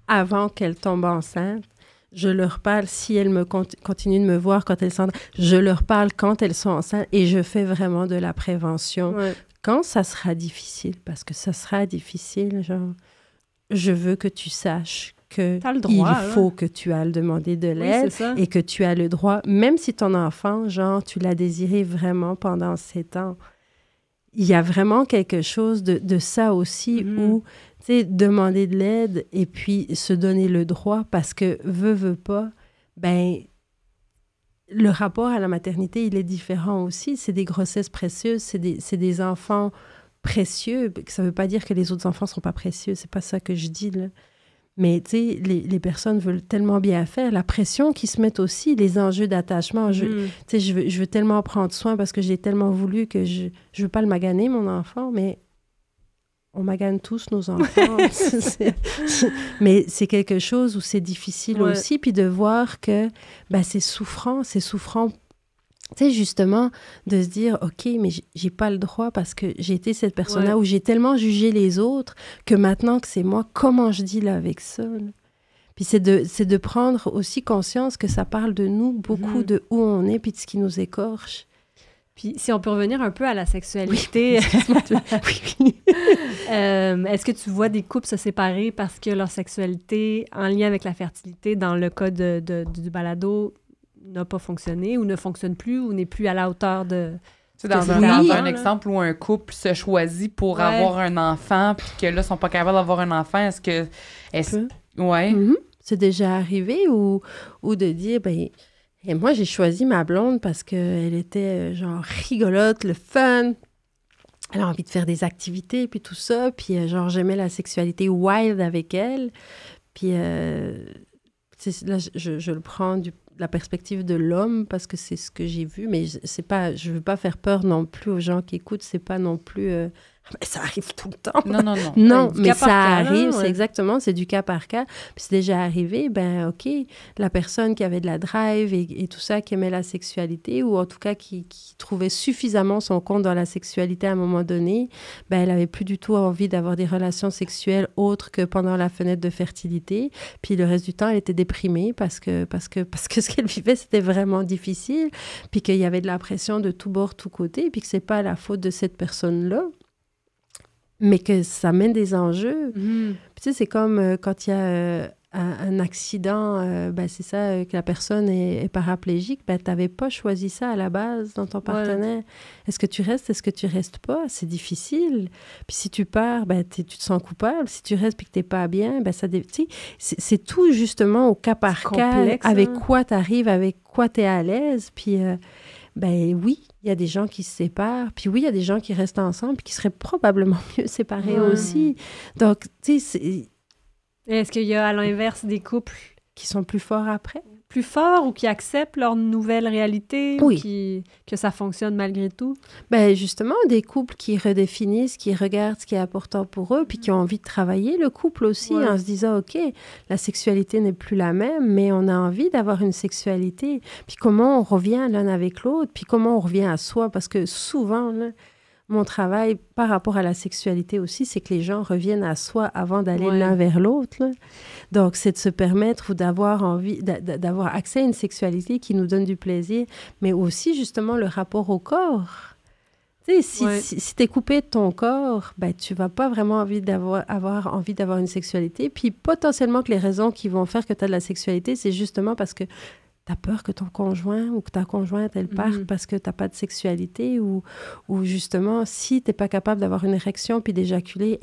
avant qu'elles tombent enceintes. Je leur parle si elles continuent de me voir quand elles sont... Je leur parle quand elles sont enceintes et je fais vraiment de la prévention. Ouais. Quand ça sera difficile, parce que ça sera difficile, genre, je veux que tu saches que il faut que tu ailles demander de l'aide et que tu as le droit, même si ton enfant, genre, tu l'as désiré vraiment pendant 7 ans. Il y a vraiment quelque chose de ça aussi où, tu sais, demander de l'aide et puis se donner le droit parce que veut pas, ben... Le rapport à la maternité, il est différent aussi. C'est des grossesses précieuses, c'est des enfants précieux. Ça ne veut pas dire que les autres enfants ne sont pas précieux, c'est pas ça que je dis, là. Mais, tu sais, les personnes veulent tellement bien faire. La pression qui se met aussi, les enjeux d'attachement. Tu sais, je veux tellement prendre soin parce que j'ai tellement voulu que je veux pas le maganer, mon enfant, mais... On magane tous nos enfants. Mais c'est quelque chose où c'est difficile aussi. Puis de voir que ben, c'est souffrant. Tu sais, justement, de se dire, OK, mais j'ai pas le droit parce que j'ai été cette personne-là où j'ai tellement jugé les autres que maintenant que c'est moi, comment je deal avec ça? Là? Puis c'est de prendre aussi conscience que ça parle de nous, beaucoup de où on est puis de ce qui nous écorche. Puis, si on peut revenir un peu à la sexualité, est-ce que tu vois des couples se séparer parce que leur sexualité, en lien avec la fertilité, dans le cas du balado, n'a pas fonctionné ou ne fonctionne plus ou n'est plus à la hauteur de... Dans un exemple où un couple se choisit pour avoir un enfant, puis que là, ils ne sont pas capables d'avoir un enfant, est-ce que... C'est déjà arrivé ou de dire, ben... Et moi, j'ai choisi ma blonde parce qu'elle était, genre, rigolote, le fun. Elle a envie de faire des activités, puis tout ça. Puis, genre, j'aimais la sexualité wild avec elle. Puis, là, je le prends de la perspective de l'homme parce que c'est ce que j'ai vu. Mais je veux pas faire peur non plus aux gens qui écoutent. C'est pas non plus... Mais ça arrive tout le temps. Non, mais ça arrive, c'est exactement, c'est du cas par cas. Puis c'est déjà arrivé, ben OK, la personne qui avait de la drive et tout ça, qui aimait la sexualité, ou en tout cas qui trouvait suffisamment son compte dans la sexualité à un moment donné, ben elle avait plus du tout envie d'avoir des relations sexuelles autres que pendant la fenêtre de fertilité. Puis le reste du temps, elle était déprimée parce que ce qu'elle vivait, c'était vraiment difficile, puis qu'il y avait de la pression de tous bords, tous côtés, puis que c'est pas la faute de cette personne-là. Mais que ça mène des enjeux. Puis tu sais, c'est comme quand il y a un accident, c'est ça, que la personne est paraplégique, tu n'avais pas choisi ça à la base dans ton partenaire. Ouais. Est-ce que tu restes, est-ce que tu restes pas? C'est difficile. Puis si tu pars, tu te sens coupable. Si tu restes et que tu n'es pas bien, c'est tout justement au cas par cas, avec quoi tu arrives, avec quoi tu es à l'aise. Puis oui, il y a des gens qui se séparent. Puis oui, il y a des gens qui restent ensemble puis qui seraient probablement mieux séparés aussi. Donc, tu sais, est-ce qu'il y a, à l'inverse, des couples qui sont plus forts après? Plus forts ou qui acceptent leur nouvelle réalité ou que ça fonctionne malgré tout? Justement, des couples qui redéfinissent, qui regardent ce qui est important pour eux, puis qui ont envie de travailler le couple aussi en se disant, OK, la sexualité n'est plus la même, mais on a envie d'avoir une sexualité. Puis comment on revient l'un avec l'autre, puis comment on revient à soi, parce que souvent, là, mon travail par rapport à la sexualité aussi, c'est que les gens reviennent à soi avant d'aller l'un vers l'autre. Là. Donc, c'est de se permettre ou d'avoir envie, d'avoir accès à une sexualité qui nous donne du plaisir, mais aussi justement le rapport au corps. Tu sais, si tu es coupé de ton corps, tu vas pas vraiment avoir envie d'avoir une sexualité. Puis potentiellement que les raisons qui vont faire que tu as de la sexualité, c'est justement parce que tu as peur que ton conjoint ou que ta conjointe, elle parte parce que tu n'as pas de sexualité ou justement, si tu n'es pas capable d'avoir une érection puis d'éjaculer,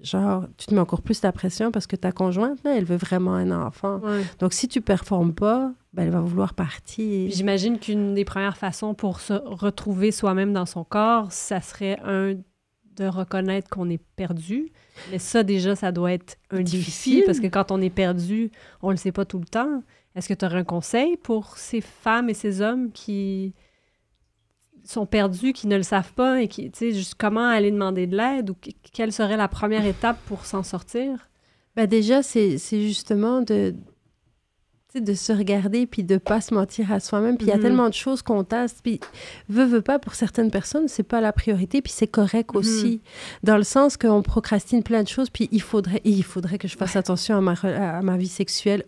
tu te mets encore plus la pression parce que ta conjointe, là, elle veut vraiment un enfant. Ouais. Donc, si tu ne performes pas, elle va vouloir partir. J'imagine qu'une des premières façons pour se retrouver soi-même dans son corps, ça serait de reconnaître qu'on est perdu. Mais ça, déjà, ça doit être un défi parce que quand on est perdu, on ne le sait pas tout le temps. Est-ce que tu aurais un conseil pour ces femmes et ces hommes qui sont perdus, qui ne le savent pas et qui, tu sais, juste comment aller demander de l'aide ou quelle serait la première étape pour s'en sortir? Déjà, c'est justement de se regarder puis de ne pas se mentir à soi-même. Puis il y a tellement de choses qu'on tasse. Puis veut pas, pour certaines personnes, c'est pas la priorité. Puis c'est correct aussi. Dans le sens qu'on procrastine plein de choses. Puis il faudrait que je fasse attention à ma vie sexuelle.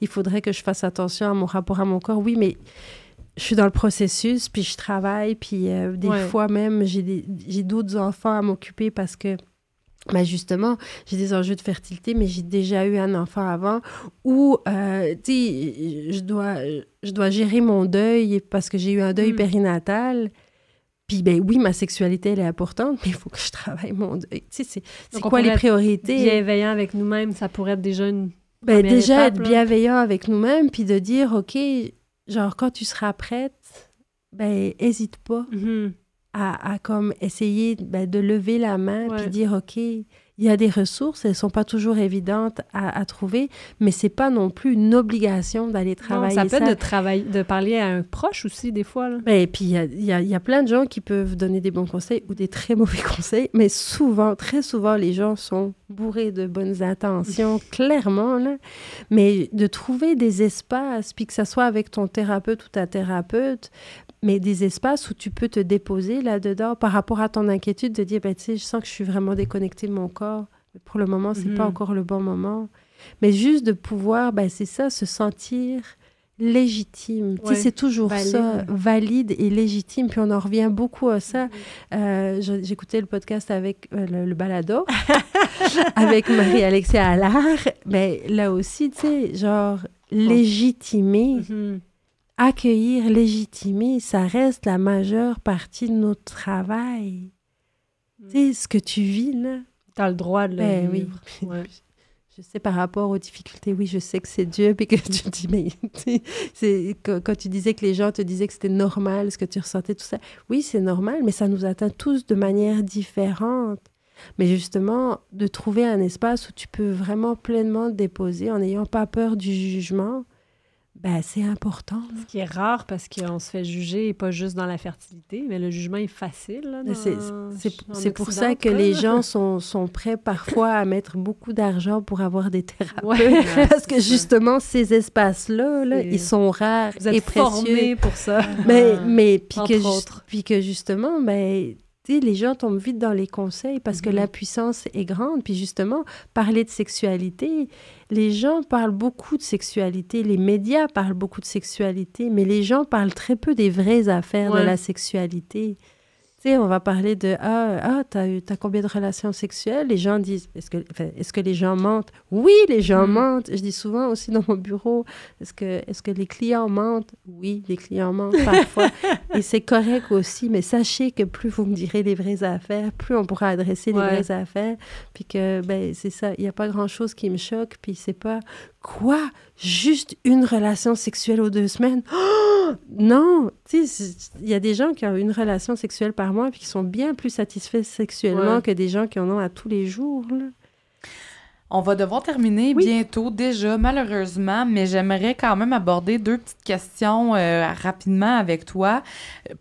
Il faudrait que je fasse attention à mon rapport à mon corps. Oui, mais je suis dans le processus. Puis je travaille. Puis des fois même, j'ai d'autres enfants à m'occuper parce que justement, j'ai des enjeux de fertilité, mais j'ai déjà eu un enfant avant où, tu sais, je dois gérer mon deuil parce que j'ai eu un deuil périnatal. Puis, oui, ma sexualité, elle est importante, mais il faut que je travaille mon deuil. Tu sais, c'est quoi les priorités? Bienveillant avec nous-mêmes, ça pourrait être déjà une déjà étape, être bienveillant avec nous-mêmes, puis de dire, OK, genre, quand tu seras prête, hésite pas. À comme essayer de lever la main puis dire, OK, il y a des ressources, elles ne sont pas toujours évidentes à trouver, mais ce n'est pas non plus une obligation d'aller travailler ça. Ça peut être de parler à un proche aussi, des fois. Là. Puis il y a plein de gens qui peuvent donner des bons conseils ou des très mauvais conseils, mais très souvent, les gens sont bourrés de bonnes intentions, clairement, là. Mais de trouver des espaces, puis que ça soit avec ton thérapeute ou ta thérapeute, mais des espaces où tu peux te déposer là-dedans par rapport à ton inquiétude, de dire, tu sais, je sens que je suis vraiment déconnectée de mon corps. Mais pour le moment, c'est pas encore le bon moment. Mais juste de pouvoir, c'est ça, se sentir légitime. Tu sais, c'est toujours ça, valide et légitime. Puis on en revient beaucoup à ça. J'écoutais le podcast avec le balado, avec Marie-Alexia Allard. Mais là aussi, tu sais, genre, légitimer... Accueillir, légitimer, ça reste la majeure partie de notre travail. Tu sais, ce que tu vis, là... Tu as le droit de le vivre. Oui. Je sais, par rapport aux difficultés, oui, je sais que c'est Dieu, puis que tu te dis, mais quand tu disais que les gens te disaient que c'était normal, ce que tu ressentais, tout ça, oui, c'est normal, mais ça nous atteint tous de manière différente. Mais justement, de trouver un espace où tu peux vraiment pleinement te déposer en n'ayant pas peur du jugement, c'est important. Là. Ce qui est rare parce qu'on se fait juger, et pas juste dans la fertilité, mais le jugement est facile. Là, c'est pour ça que les gens sont prêts parfois à mettre beaucoup d'argent pour avoir des thérapeutes. Parce que justement, ces espaces-là, ils sont rares et précieux. Vous êtes formés pour ça. Puis que justement, tu sais, les gens tombent vite dans les conseils parce que la puissance est grande. Puis justement, parler de sexualité, les gens parlent beaucoup de sexualité, les médias parlent beaucoup de sexualité, mais les gens parlent très peu des vraies affaires de la sexualité. Tu sais, on va parler de t'as combien de relations sexuelles? Les gens disent, est-ce que les gens mentent? Oui, les gens mentent. Je dis souvent aussi dans mon bureau, est-ce que les clients mentent? Oui, les clients mentent parfois. Et c'est correct aussi, mais sachez que plus vous me direz les vraies affaires, plus on pourra adresser les vraies affaires. Puis que, c'est ça, il n'y a pas grand-chose qui me choque. Puis c'est pas, quoi? Juste une relation sexuelle aux 2 semaines? Oh! Non! Tu sais, il y a des gens qui ont une relation sexuelle par mois puis qui sont bien plus satisfaits sexuellement que des gens qui en ont à tous les jours, là. On va devoir terminer bientôt, déjà, malheureusement, mais j'aimerais quand même aborder 2 petites questions rapidement avec toi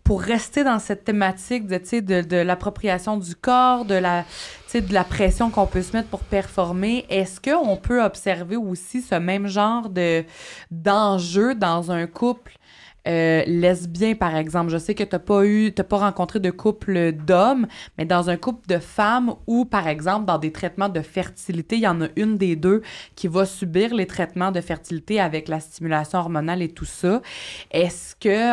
pour rester dans cette thématique de l'appropriation du corps, de la pression qu'on peut se mettre pour performer. Est-ce qu'on peut observer aussi ce même genre d'enjeu dans un couple lesbien, par exemple? Je sais que t'as pas rencontré de couple d'hommes, mais dans un couple de femmes où, par exemple, dans des traitements de fertilité, il y en a une des deux qui va subir les traitements de fertilité avec la stimulation hormonale et tout ça. Est-ce que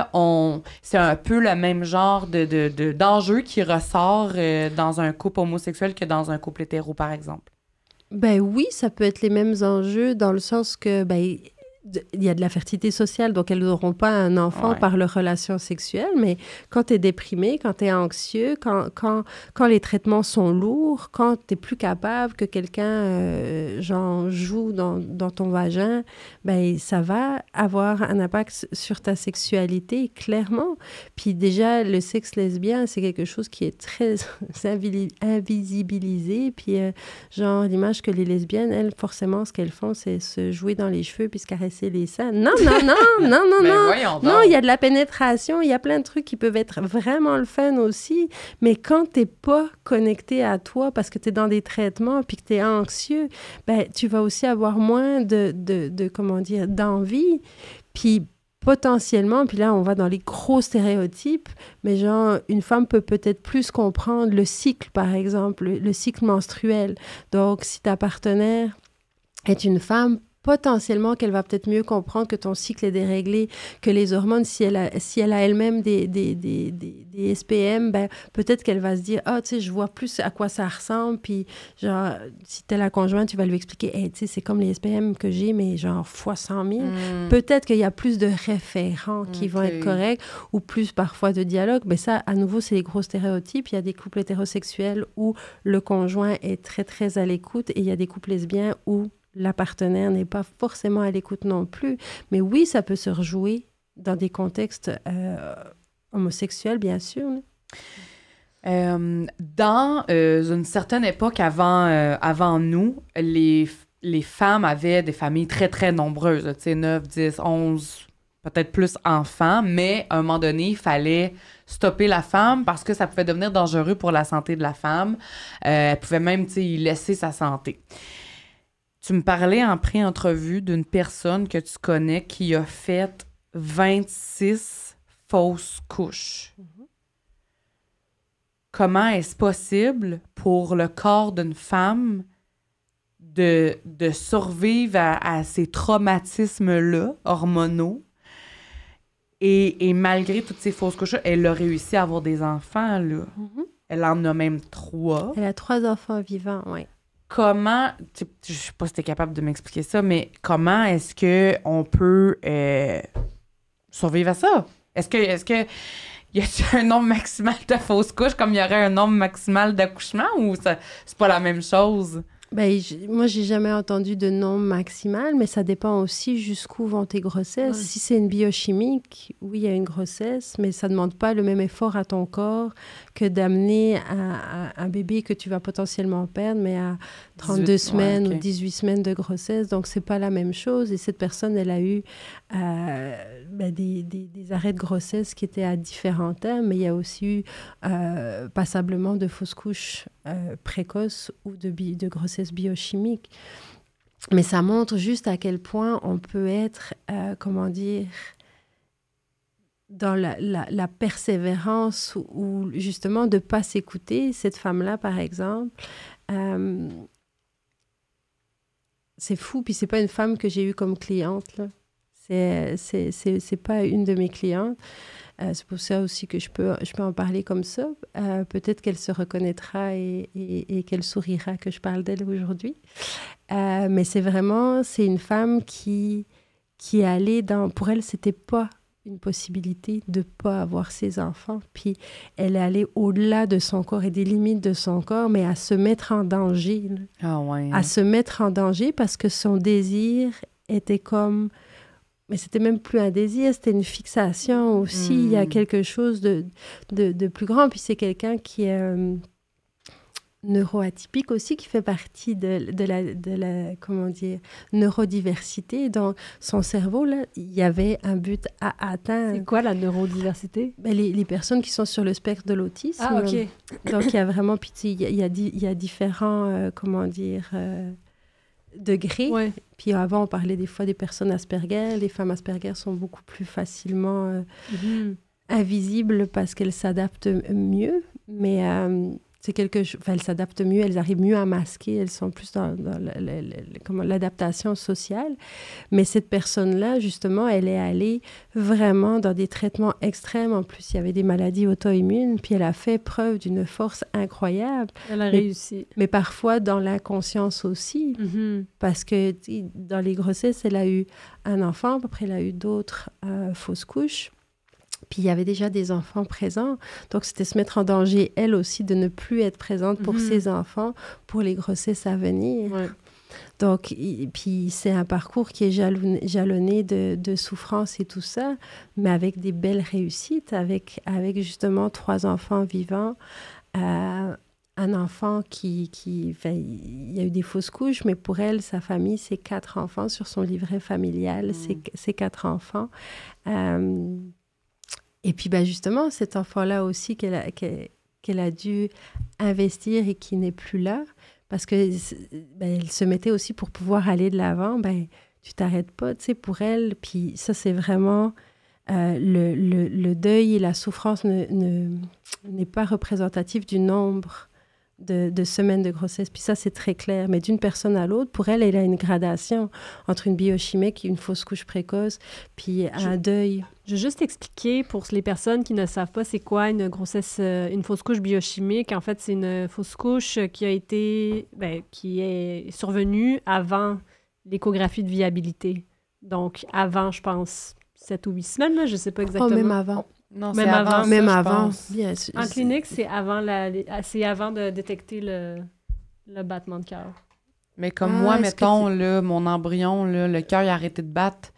c'est un peu le même genre d'enjeu qui ressort dans un couple homosexuel que dans un couple hétéro, par exemple? Ben oui, ça peut être les mêmes enjeux dans le sens que, il y a de la fertilité sociale, donc elles n'auront pas un enfant par leur relation sexuelle, mais quand tu es déprimé, quand tu es anxieux, quand les traitements sont lourds, quand tu n'es plus capable que quelqu'un joue dans ton vagin, ça va avoir un impact sur ta sexualité, clairement. Puis déjà, le sexe lesbien, c'est quelque chose qui est très invisibilisé. Puis l'image que les lesbiennes, elles, forcément, ce qu'elles font, c'est se jouer dans les cheveux puis se caresser les seins. Non, il y a de la pénétration, il y a plein de trucs qui peuvent être vraiment le fun aussi, mais quand t'es pas connecté à toi parce que t'es dans des traitements puis que t'es anxieux, tu vas aussi avoir moins d'envie, puis potentiellement, puis là, on va dans les gros stéréotypes, mais une femme peut peut-être plus comprendre le cycle, par exemple, le cycle menstruel. Donc, si ta partenaire est une femme, potentiellement qu'elle va peut-être mieux comprendre que ton cycle est déréglé, que les hormones, si elle a elle-même des SPM, peut-être qu'elle va se dire, je vois plus à quoi ça ressemble, puis si t'es la conjointe, tu vas lui expliquer, c'est comme les SPM que j'ai, mais fois 100 000. Peut-être qu'il y a plus de référents qui vont être corrects, ou plus parfois de dialogue, mais ça, à nouveau, c'est les gros stéréotypes. Il y a des couples hétérosexuels où le conjoint est très, très à l'écoute, et il y a des couples lesbiens où la partenaire n'est pas forcément à l'écoute non plus. Mais oui, ça peut se rejouer dans des contextes homosexuels, bien sûr. Dans une certaine époque avant nous, les femmes avaient des familles très, très nombreuses, 9, 10, 11, peut-être plus enfants, mais à un moment donné, il fallait stopper la femme parce que ça pouvait devenir dangereux pour la santé de la femme. Elle pouvait même y laisser sa santé. Tu me parlais en pré-entrevue d'une personne que tu connais qui a fait 26 fausses couches. Comment est-ce possible pour le corps d'une femme de survivre à ces traumatismes-là, hormonaux, et malgré toutes ces fausses couches, elle a réussi à avoir des enfants, là. Elle en a même 3. Elle a 3 enfants vivants, oui. Comment, je sais pas si tu es capable de m'expliquer ça, mais comment est-ce qu'on peut survivre à ça? Est-ce que y a un nombre maximal de fausses couches comme il y aurait un nombre maximal d'accouchements ou c'est pas la même chose? Moi, j'ai jamais entendu de nombre maximal, mais ça dépend aussi jusqu'où vont tes grossesses. Ouais. Si c'est une biochimique, oui, il y a une grossesse, mais ça demande pas le même effort à ton corps que d'amener un bébé que tu vas potentiellement perdre, mais à 32 semaines ou 18 semaines de grossesse. Donc, c'est pas la même chose. Et cette personne, elle a eu des arrêts de grossesse qui étaient à différents termes, mais il y a aussi eu passablement de fausses couches précoces ou de grossesse biochimique. Mais ça montre juste à quel point on peut être, dans la persévérance ou justement de ne pas s'écouter. Cette femme-là, par exemple, c'est fou, puis c'est pas une femme que j'ai eue comme cliente, là. C'est pas une de mes clientes. C'est pour ça aussi que je peux en parler comme ça. Peut-être qu'elle se reconnaîtra et qu'elle sourira que je parle d'elle aujourd'hui. Mais c'est une femme qui est allée dans... Pour elle, c'était pas une possibilité de pas avoir ses enfants. Puis elle est allée au-delà de son corps et des limites de son corps, mais à se mettre en danger. Ah ouais. À se mettre en danger parce que son désir était comme... Mais c'était même plus un désir, c'était une fixation aussi. Il y a quelque chose de plus grand. Puis c'est quelqu'un qui est neuroatypique aussi, qui fait partie de la comment dire, neurodiversité. Donc, son cerveau, là, il y avait un but à atteindre. C'est quoi la neurodiversité? Ben, les personnes qui sont sur le spectre de l'autisme. Ah, OK. Donc, il y a vraiment... Puis il y a différents, comment dire... degrés. Ouais. Puis avant, on parlait des fois des personnes Asperger. Les femmes Asperger sont beaucoup plus facilement invisibles parce qu'elles s'adaptent mieux. Mais c'est quelque chose... Enfin, elles s'adaptent mieux, elles arrivent mieux à masquer. Elles sont plus dans l'adaptation sociale. Mais cette personne-là, justement, elle est allée vraiment dans des traitements extrêmes. En plus, il y avait des maladies auto-immunes. Puis elle a fait preuve d'une force incroyable. Elle a réussi. Mais parfois dans l'inconscience aussi. Parce que dans les grossesses, elle a eu un enfant. Après, elle a eu d'autres fausses couches. Puis il y avait déjà des enfants présents. Donc, c'était se mettre en danger, elle aussi, de ne plus être présente pour ses enfants, pour les grossesses à venir. Ouais. Donc, puis c'est un parcours qui est jalonné de souffrance et tout ça, mais avec des belles réussites, avec justement 3 enfants vivants, un enfant qui enfin, il y a eu des fausses couches, mais pour elle, sa famille, c'est 4 enfants sur son livret familial, c'est 4 enfants. Et puis, ben justement, cet enfant-là aussi qu'elle a dû investir et qui n'est plus là, parce que elle se mettait aussi pour pouvoir aller de l'avant, ben tu t'arrêtes pas, tu sais, pour elle. Puis ça, c'est vraiment... le deuil et la souffrance n'est pas représentatif du nombre de semaines de grossesse. Puis ça, c'est très clair. Mais d'une personne à l'autre, pour elle, elle a une gradation entre une biochimique et une fausse couche précoce, puis un deuil. Je vais juste expliquer pour les personnes qui ne savent pas c'est quoi une grossesse, une fausse couche biochimique. En fait, c'est une fausse couche qui est survenue avant l'échographie de viabilité. Donc, avant, je pense, 7 ou 8 semaines, là, je ne sais pas exactement. Oh, même avant. Non, même avant. Même avant. Bien sûr. En clinique, c'est avant de détecter le battement de cœur. Mais comme moi, mettons, là, mon embryon, là, le cœur il a arrêté de battre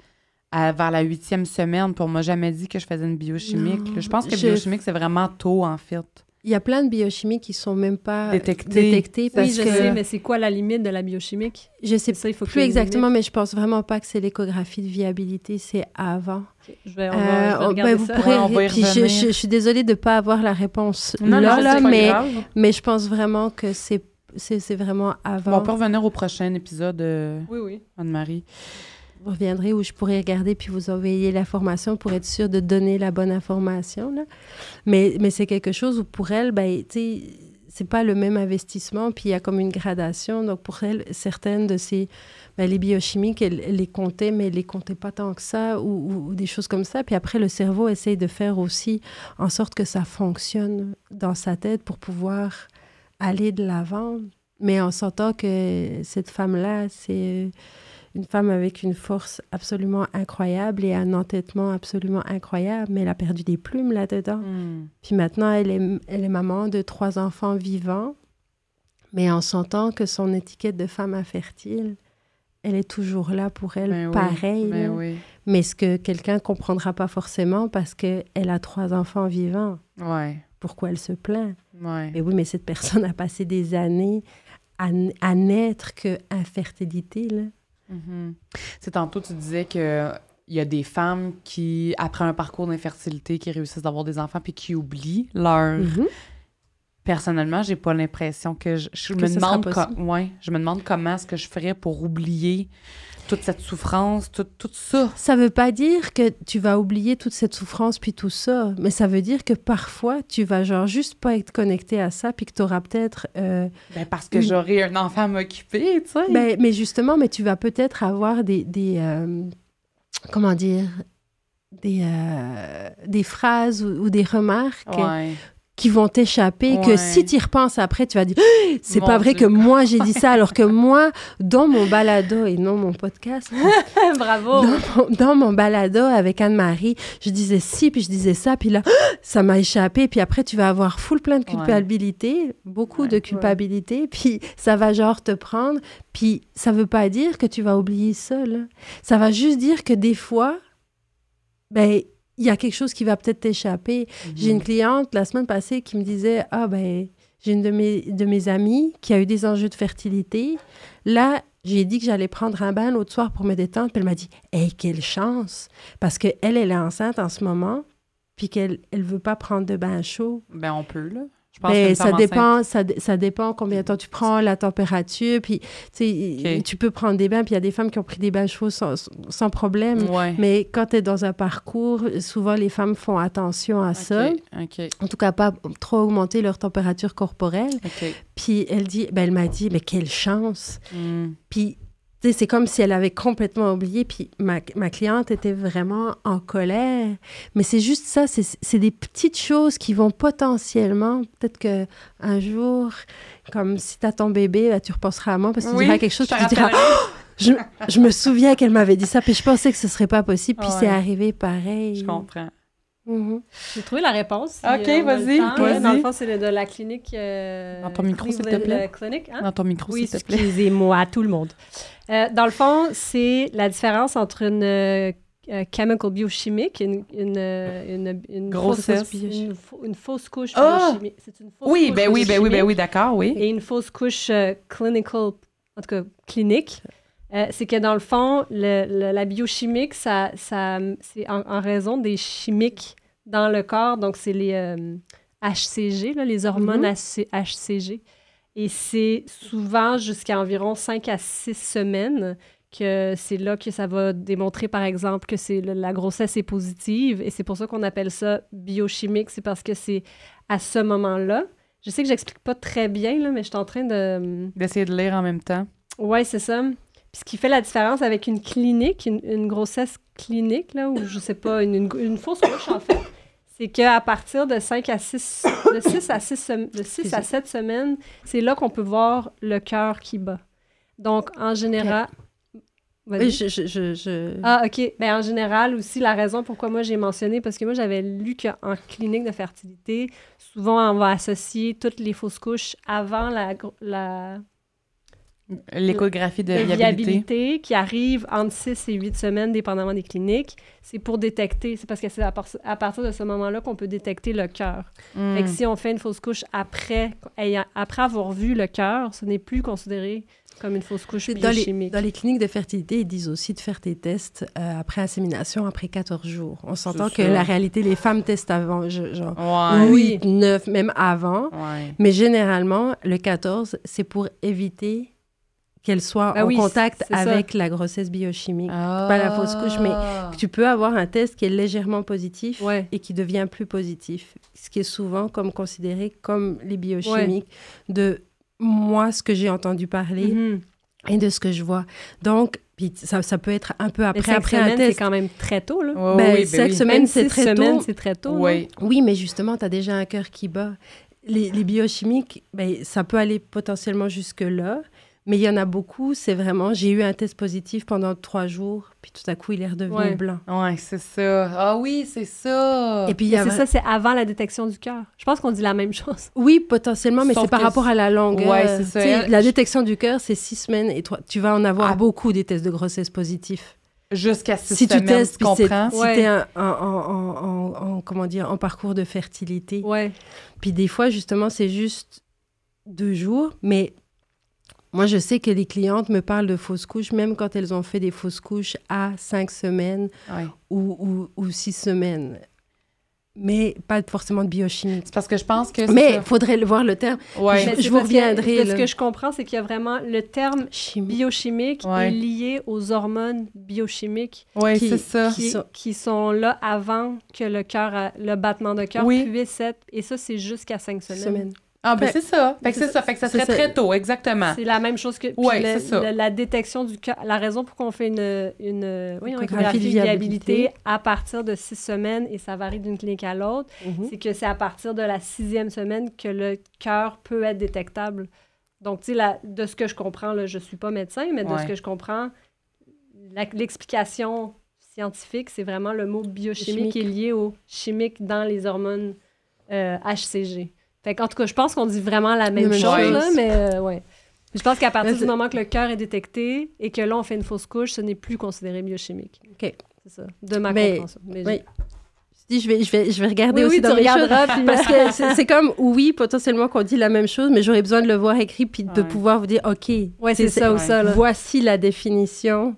vers la 8e semaine, puis on m'a jamais dit que je faisais une biochimique. Je pense que biochimique, c'est vraiment tôt, en fait. Il y a plein de biochimies qui sont même pas détectées. Oui, je sais, mais c'est quoi la limite de la biochimique? Je sais plus exactement, mais je pense vraiment pas que c'est l'échographie de viabilité, c'est avant. Okay. Je vais regarder vous ça. Pourrez, on va y puis je suis désolée de ne pas avoir la réponse mais je pense vraiment que c'est vraiment avant. Bon, on peut revenir au prochain épisode, oui. Anne-Marie. Vous reviendrez où je pourrais regarder puis vous envoyer l'information pour être sûre de donner la bonne information. Là. Mais c'est quelque chose où pour elle, ben, tu sais, c'est pas le même investissement, puis il y a comme une gradation. Donc pour elle, certaines de ces... Ben, les biochimiques, elle les comptait, mais elle les comptait pas tant que ça, ou des choses comme ça. Puis après, le cerveau essaye de faire aussi en sorte que ça fonctionne dans sa tête pour pouvoir aller de l'avant. Mais en sentant que cette femme-là, c'est... une femme avec une force absolument incroyable et un entêtement absolument incroyable, mais elle a perdu des plumes là-dedans. Puis maintenant, elle est maman de 3 enfants vivants, mais en sentant que son étiquette de femme infertile, elle est toujours là pour elle, pareil. Oui. Mais ce que quelqu'un ne comprendra pas forcément parce qu'elle a 3 enfants vivants. Ouais. Pourquoi elle se plaint? Ouais. Mais oui, mais cette personne a passé des années à n'être que infertilité, là. C'est tantôt, tu disais qu'il y a des femmes qui, après un parcours d'infertilité, qui réussissent à avoir des enfants puis qui oublient leur... Personnellement, j'ai pas l'impression que... Je me demande comment est-ce que je ferais pour oublier toute cette souffrance, tout ça. Ça veut pas dire que tu vas oublier toute cette souffrance puis tout ça, mais ça veut dire que parfois, tu vas genre juste pas être connecté à ça puis que tu auras peut-être... parce que j'aurai un enfant à m'occuper, tu sais. Mais justement, mais tu vas peut-être avoir comment dire... des phrases ou des remarques qui vont t'échapper, que si tu y repenses après, tu vas dire « C'est pas vrai que moi, j'ai dit ça », alors que moi, dans mon balado, et non mon podcast, bravo! Dans mon balado avec Anne-Marie, je disais ci, puis je disais ça, puis là, ça m'a échappé, puis après, tu vas avoir plein de culpabilité, beaucoup de culpabilité, puis ça va genre te prendre, puis ça veut pas dire que tu vas oublier ça, là. Ça va juste dire que des fois, ben, il y a quelque chose qui va peut-être t'échapper. J'ai une cliente la semaine passée qui me disait « Ah, ben, j'ai une de mes amies qui a eu des enjeux de fertilité. Là, j'ai dit que j'allais prendre un bain l'autre soir pour me détendre. Puis elle m'a dit « Hey, quelle chance! » Parce qu'elle est enceinte en ce moment, puis qu'elle ne veut pas prendre de bain chaud. Ben, on peut, là. Je pense ça dépend combien de temps tu prends, la température, puis tu peux prendre des bains, puis il y a des femmes qui ont pris des bains chauds sans problème, mais quand tu es dans un parcours, souvent les femmes font attention à ça, en tout cas pas trop augmenter leur température corporelle, puis elle m'a dit, mais quelle chance, puis c'est comme si elle avait complètement oublié, puis ma cliente était vraiment en colère. Mais c'est juste ça, c'est des petites choses qui vont potentiellement, peut-être qu'un jour, comme si tu as ton bébé, là, tu repenseras à moi, parce que tu diras quelque chose, puis tu diras « je me souviens qu'elle m'avait dit ça, puis je pensais que ce serait pas possible, puis c'est arrivé pareil. » Je comprends. J'ai trouvé la réponse. OK, vas-y. Dans le fond, c'est de la clinique... Dans ton micro, s'il te plaît. Dans ton micro, s'il te plaît. Excusez-moi, tout le monde. Dans le fond, c'est la différence entre une chemical biochimique, une grossesse, une fausse couche biochimique. C'est une fausse couche oui, d'accord, oui. Et une fausse couche clinical, en tout cas clinique. C'est que dans le fond, la biochimique, c'est en raison des chimiques dans le corps. Donc, c'est les HCG, là, les hormones HCG. Et c'est souvent jusqu'à environ 5 à 6 semaines que c'est là que ça va démontrer, par exemple, que la grossesse est positive. Et c'est pour ça qu'on appelle ça biochimique. C'est parce que c'est à ce moment-là. Je sais que j'explique pas très bien, là, mais je suis en train d'essayer de lire en même temps. Oui, c'est ça. Puis ce qui fait la différence avec une clinique, une grossesse clinique, là, ou je sais pas, une fausse couche, en fait, c'est qu'à partir de 6 à 7 semaines, c'est là qu'on peut voir le cœur qui bat. Donc, en général... Oui, Ah, OK. Ben, en général, aussi, la raison pourquoi moi j'ai mentionné, parce que moi, j'avais lu qu'en clinique de fertilité, souvent, on va associer toutes les fausses couches avant l'échographie de viabilité qui arrive entre 6 et 8 semaines, dépendamment des cliniques. C'est pour détecter. C'est parce que c'est à partir de ce moment-là qu'on peut détecter le cœur. Fait que si on fait une fausse couche après avoir vu le cœur, ce n'est plus considéré comme une fausse couche biochimique. Dans les cliniques de fertilité, ils disent aussi de faire tes tests après insémination, après 14 jours. On s'entend que la réalité, les femmes testent avant, genre 8, 9, même avant. Ouais. Mais généralement, le 14, c'est pour éviter qu'elle soit en contact avec la grossesse biochimique. Pas la fausse couche, mais tu peux avoir un test qui est légèrement positif et qui devient plus positif. Ce qui est souvent considéré comme les biochimiques de moi, ce que j'ai entendu parler et de ce que je vois. Donc, puis ça peut être un peu après un test. C'est quand même très tôt, là. 7 semaines, c'est très tôt. C'est très tôt. Oui, mais justement, tu as déjà un cœur qui bat. Les biochimiques, ça peut aller potentiellement jusque-là. Mais il y en a beaucoup, c'est vraiment, j'ai eu un test positif pendant 3 jours, puis tout à coup, il est redevenu blanc. Oui, c'est ça. Ah oui, c'est ça. Et puis, c'est avant la détection du cœur. Je pense qu'on dit la même chose. Oui, potentiellement, mais c'est par rapport à la longueur. Oui, c'est ça. La détection du cœur, c'est 6 semaines, et tu vas en avoir beaucoup des tests de grossesse positifs. Jusqu'à 6 semaines, tu testes, tu comprends? Si tu es en parcours de fertilité. Ouais. Puis des fois, justement, c'est juste 2 jours, mais... Moi, je sais que les clientes me parlent de fausses couches, même quand elles ont fait des fausses couches à 5 semaines ou 6 semaines. Mais pas forcément de biochimie. C'est parce que je pense que... Mais il faudrait voir le terme. Ouais. Je vous reviendrai. Ce que je comprends, c'est qu'il y a vraiment... Le terme biochimique est lié aux hormones biochimiques qui sont là avant que le battement de cœur puisse être... Et ça, c'est jusqu'à 5 semaines. Ah, ben c'est ça. Fait que c'est ça. Fait que ça serait très tôt, exactement. C'est la même chose que la détection du cœur. La raison pour qu'on fait une échographie de viabilité à partir de 6 semaines, et ça varie d'une clinique à l'autre, c'est que c'est à partir de la 6e semaine que le cœur peut être détectable. Donc, tu sais, de ce que je comprends, là, je ne suis pas médecin, mais de ce que je comprends, l'explication scientifique, c'est vraiment le mot biochimique qui est lié au chimique dans les hormones HCG. Fait qu'en tout cas, je pense qu'on dit vraiment la même chose, là, mais ouais. Je pense qu'à partir du moment que le cœur est détecté et que là, on fait une fausse couche, ce n'est plus considéré biochimique. OK. C'est ça, de ma compréhension. Mais je vais regarder aussi dans mes choses, parce que c'est comme, potentiellement qu'on dit la même chose, mais j'aurais besoin de le voir écrit puis de pouvoir vous dire, OK, c'est ça ou ça. Là. Voici la définition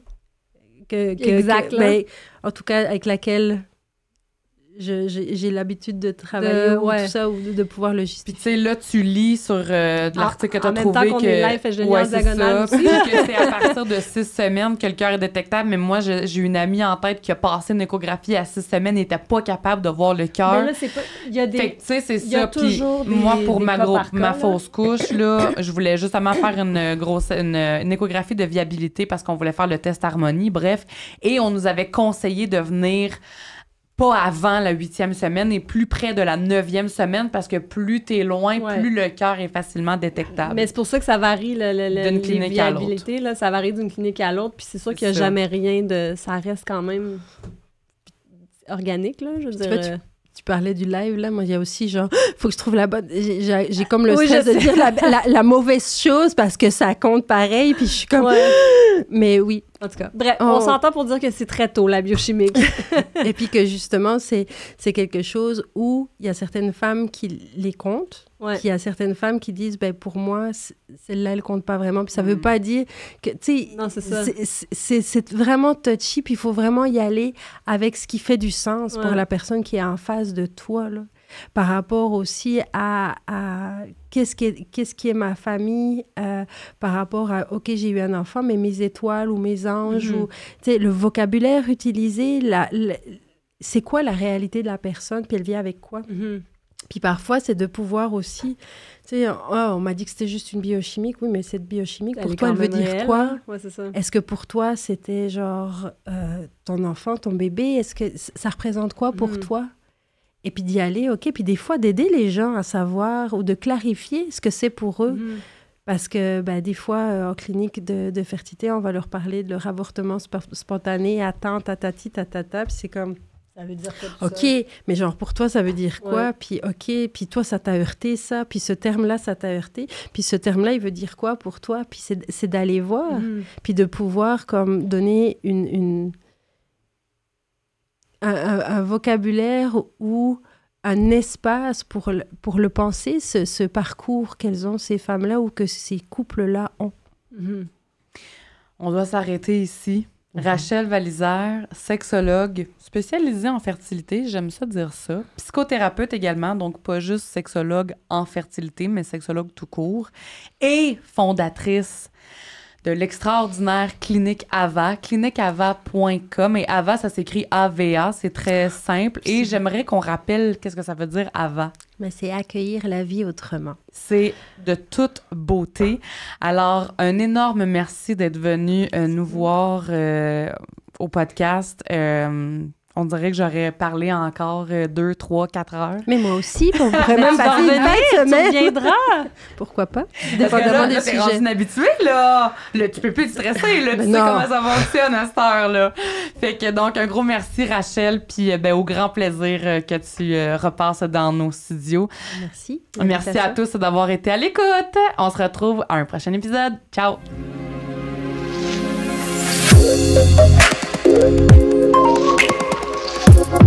exact, mais, en tout cas, avec laquelle j'ai l'habitude de travailler tout ça, ou de pouvoir le justifier. Puis tu sais, là, tu lis sur l'article que tu as trouvé en même temps qu'on est live, je lis en diagonale aussi. Puis que c'est à partir de 6 semaines que le cœur est détectable, mais moi, j'ai une amie en tête qui a passé une échographie à 6 semaines et n'était pas capable de voir le cœur. Mais là, c'est pas... Il y a des... Fait que tu sais, c'est ça. Puis moi, pour ma fausse couche, là, je voulais justement faire une échographie de viabilité parce qu'on voulait faire le test harmonie, bref. Et on nous avait conseillé de venir pas avant la 8e semaine et plus près de la 9e semaine parce que plus t'es loin, plus le cœur est facilement détectable. Mais c'est pour ça que ça varie d'une clinique à l'autre. Là, ça varie d'une clinique à l'autre, puis c'est sûr qu'il n'y a jamais rien de... Ça reste quand même organique, là, je veux dire... Tu parlais du live, là. Moi, il y a aussi, genre, faut que je trouve la bonne... J'ai comme le stress de dire la mauvaise chose parce que ça compte pareil, puis je suis comme... Mais oui. En tout cas, bref, on s'entend pour dire que c'est très tôt, la biochimique. Et puis que, justement, c'est quelque chose où il y a certaines femmes qui les comptent, puis il y a certaines femmes qui disent, ben pour moi, celle-là, elle compte pas vraiment. Puis ça veut pas dire que, tu sais... Non, c'est ça. C'est vraiment touchy, puis il faut vraiment y aller avec ce qui fait du sens pour la personne qui est en face de toi, là. Par rapport aussi à qu'est-ce qui est ma famille, par rapport à, OK, j'ai eu un enfant, mais mes étoiles ou mes anges, ou, tu sais, le vocabulaire utilisé, c'est quoi la réalité de la personne, puis elle vient avec quoi? Puis parfois, c'est de pouvoir aussi, tu sais, on m'a dit que c'était juste une biochimique, oui, mais cette biochimique, pour toi, elle veut dire quoi? Ouais, c'est ça. Est-ce que pour toi, c'était genre ton enfant, ton bébé? Est-ce que ça représente quoi pour toi? Et puis d'y aller, OK, puis des fois d'aider les gens à savoir ou de clarifier ce que c'est pour eux. Parce que des fois, en clinique de fertilité, on va leur parler de leur avortement spontané, tatati, tatata, puis c'est comme... Ça veut dire quoi OK, ça? Mais genre pour toi, ça veut dire quoi? Puis OK, puis toi, ça t'a heurté ça, puis ce terme-là, ça t'a heurté, puis ce terme-là, il veut dire quoi pour toi? Puis c'est d'aller voir, puis de pouvoir comme donner un vocabulaire ou un espace pour le penser, ce parcours qu'elles ont, ces femmes-là, ou que ces couples-là ont. On doit s'arrêter ici. Rachel Valisère, sexologue spécialisée en fertilité, j'aime ça dire ça. Psychothérapeute également, donc pas juste sexologue en fertilité, mais sexologue tout court. Et fondatrice de l'extraordinaire Clinique Ava, cliniqueava.com. Et Ava, ça s'écrit AVA, c'est très simple. Et j'aimerais qu'on rappelle qu'est-ce que ça veut dire Ava. Mais c'est accueillir la vie autrement. C'est de toute beauté. Alors, un énorme merci d'être venu nous voir au podcast. On dirait que j'aurais parlé encore 2, 3, 4 heures. Mais moi aussi, on pourrait même passer une semaine. Tu viendras. Pourquoi pas? Dépendamment des sujets. T'es rendu inhabitué, là. Tu peux plus te stresser, là. Tu sais comment ça fonctionne à cette heure-là. Fait que donc, un gros merci, Rachel. Puis, au grand plaisir que tu repasses dans nos studios. Merci. Merci à tous d'avoir été à l'écoute. On se retrouve à un prochain épisode. Ciao.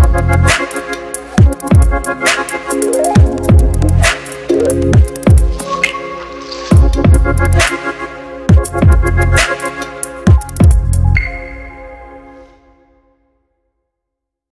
Thank you.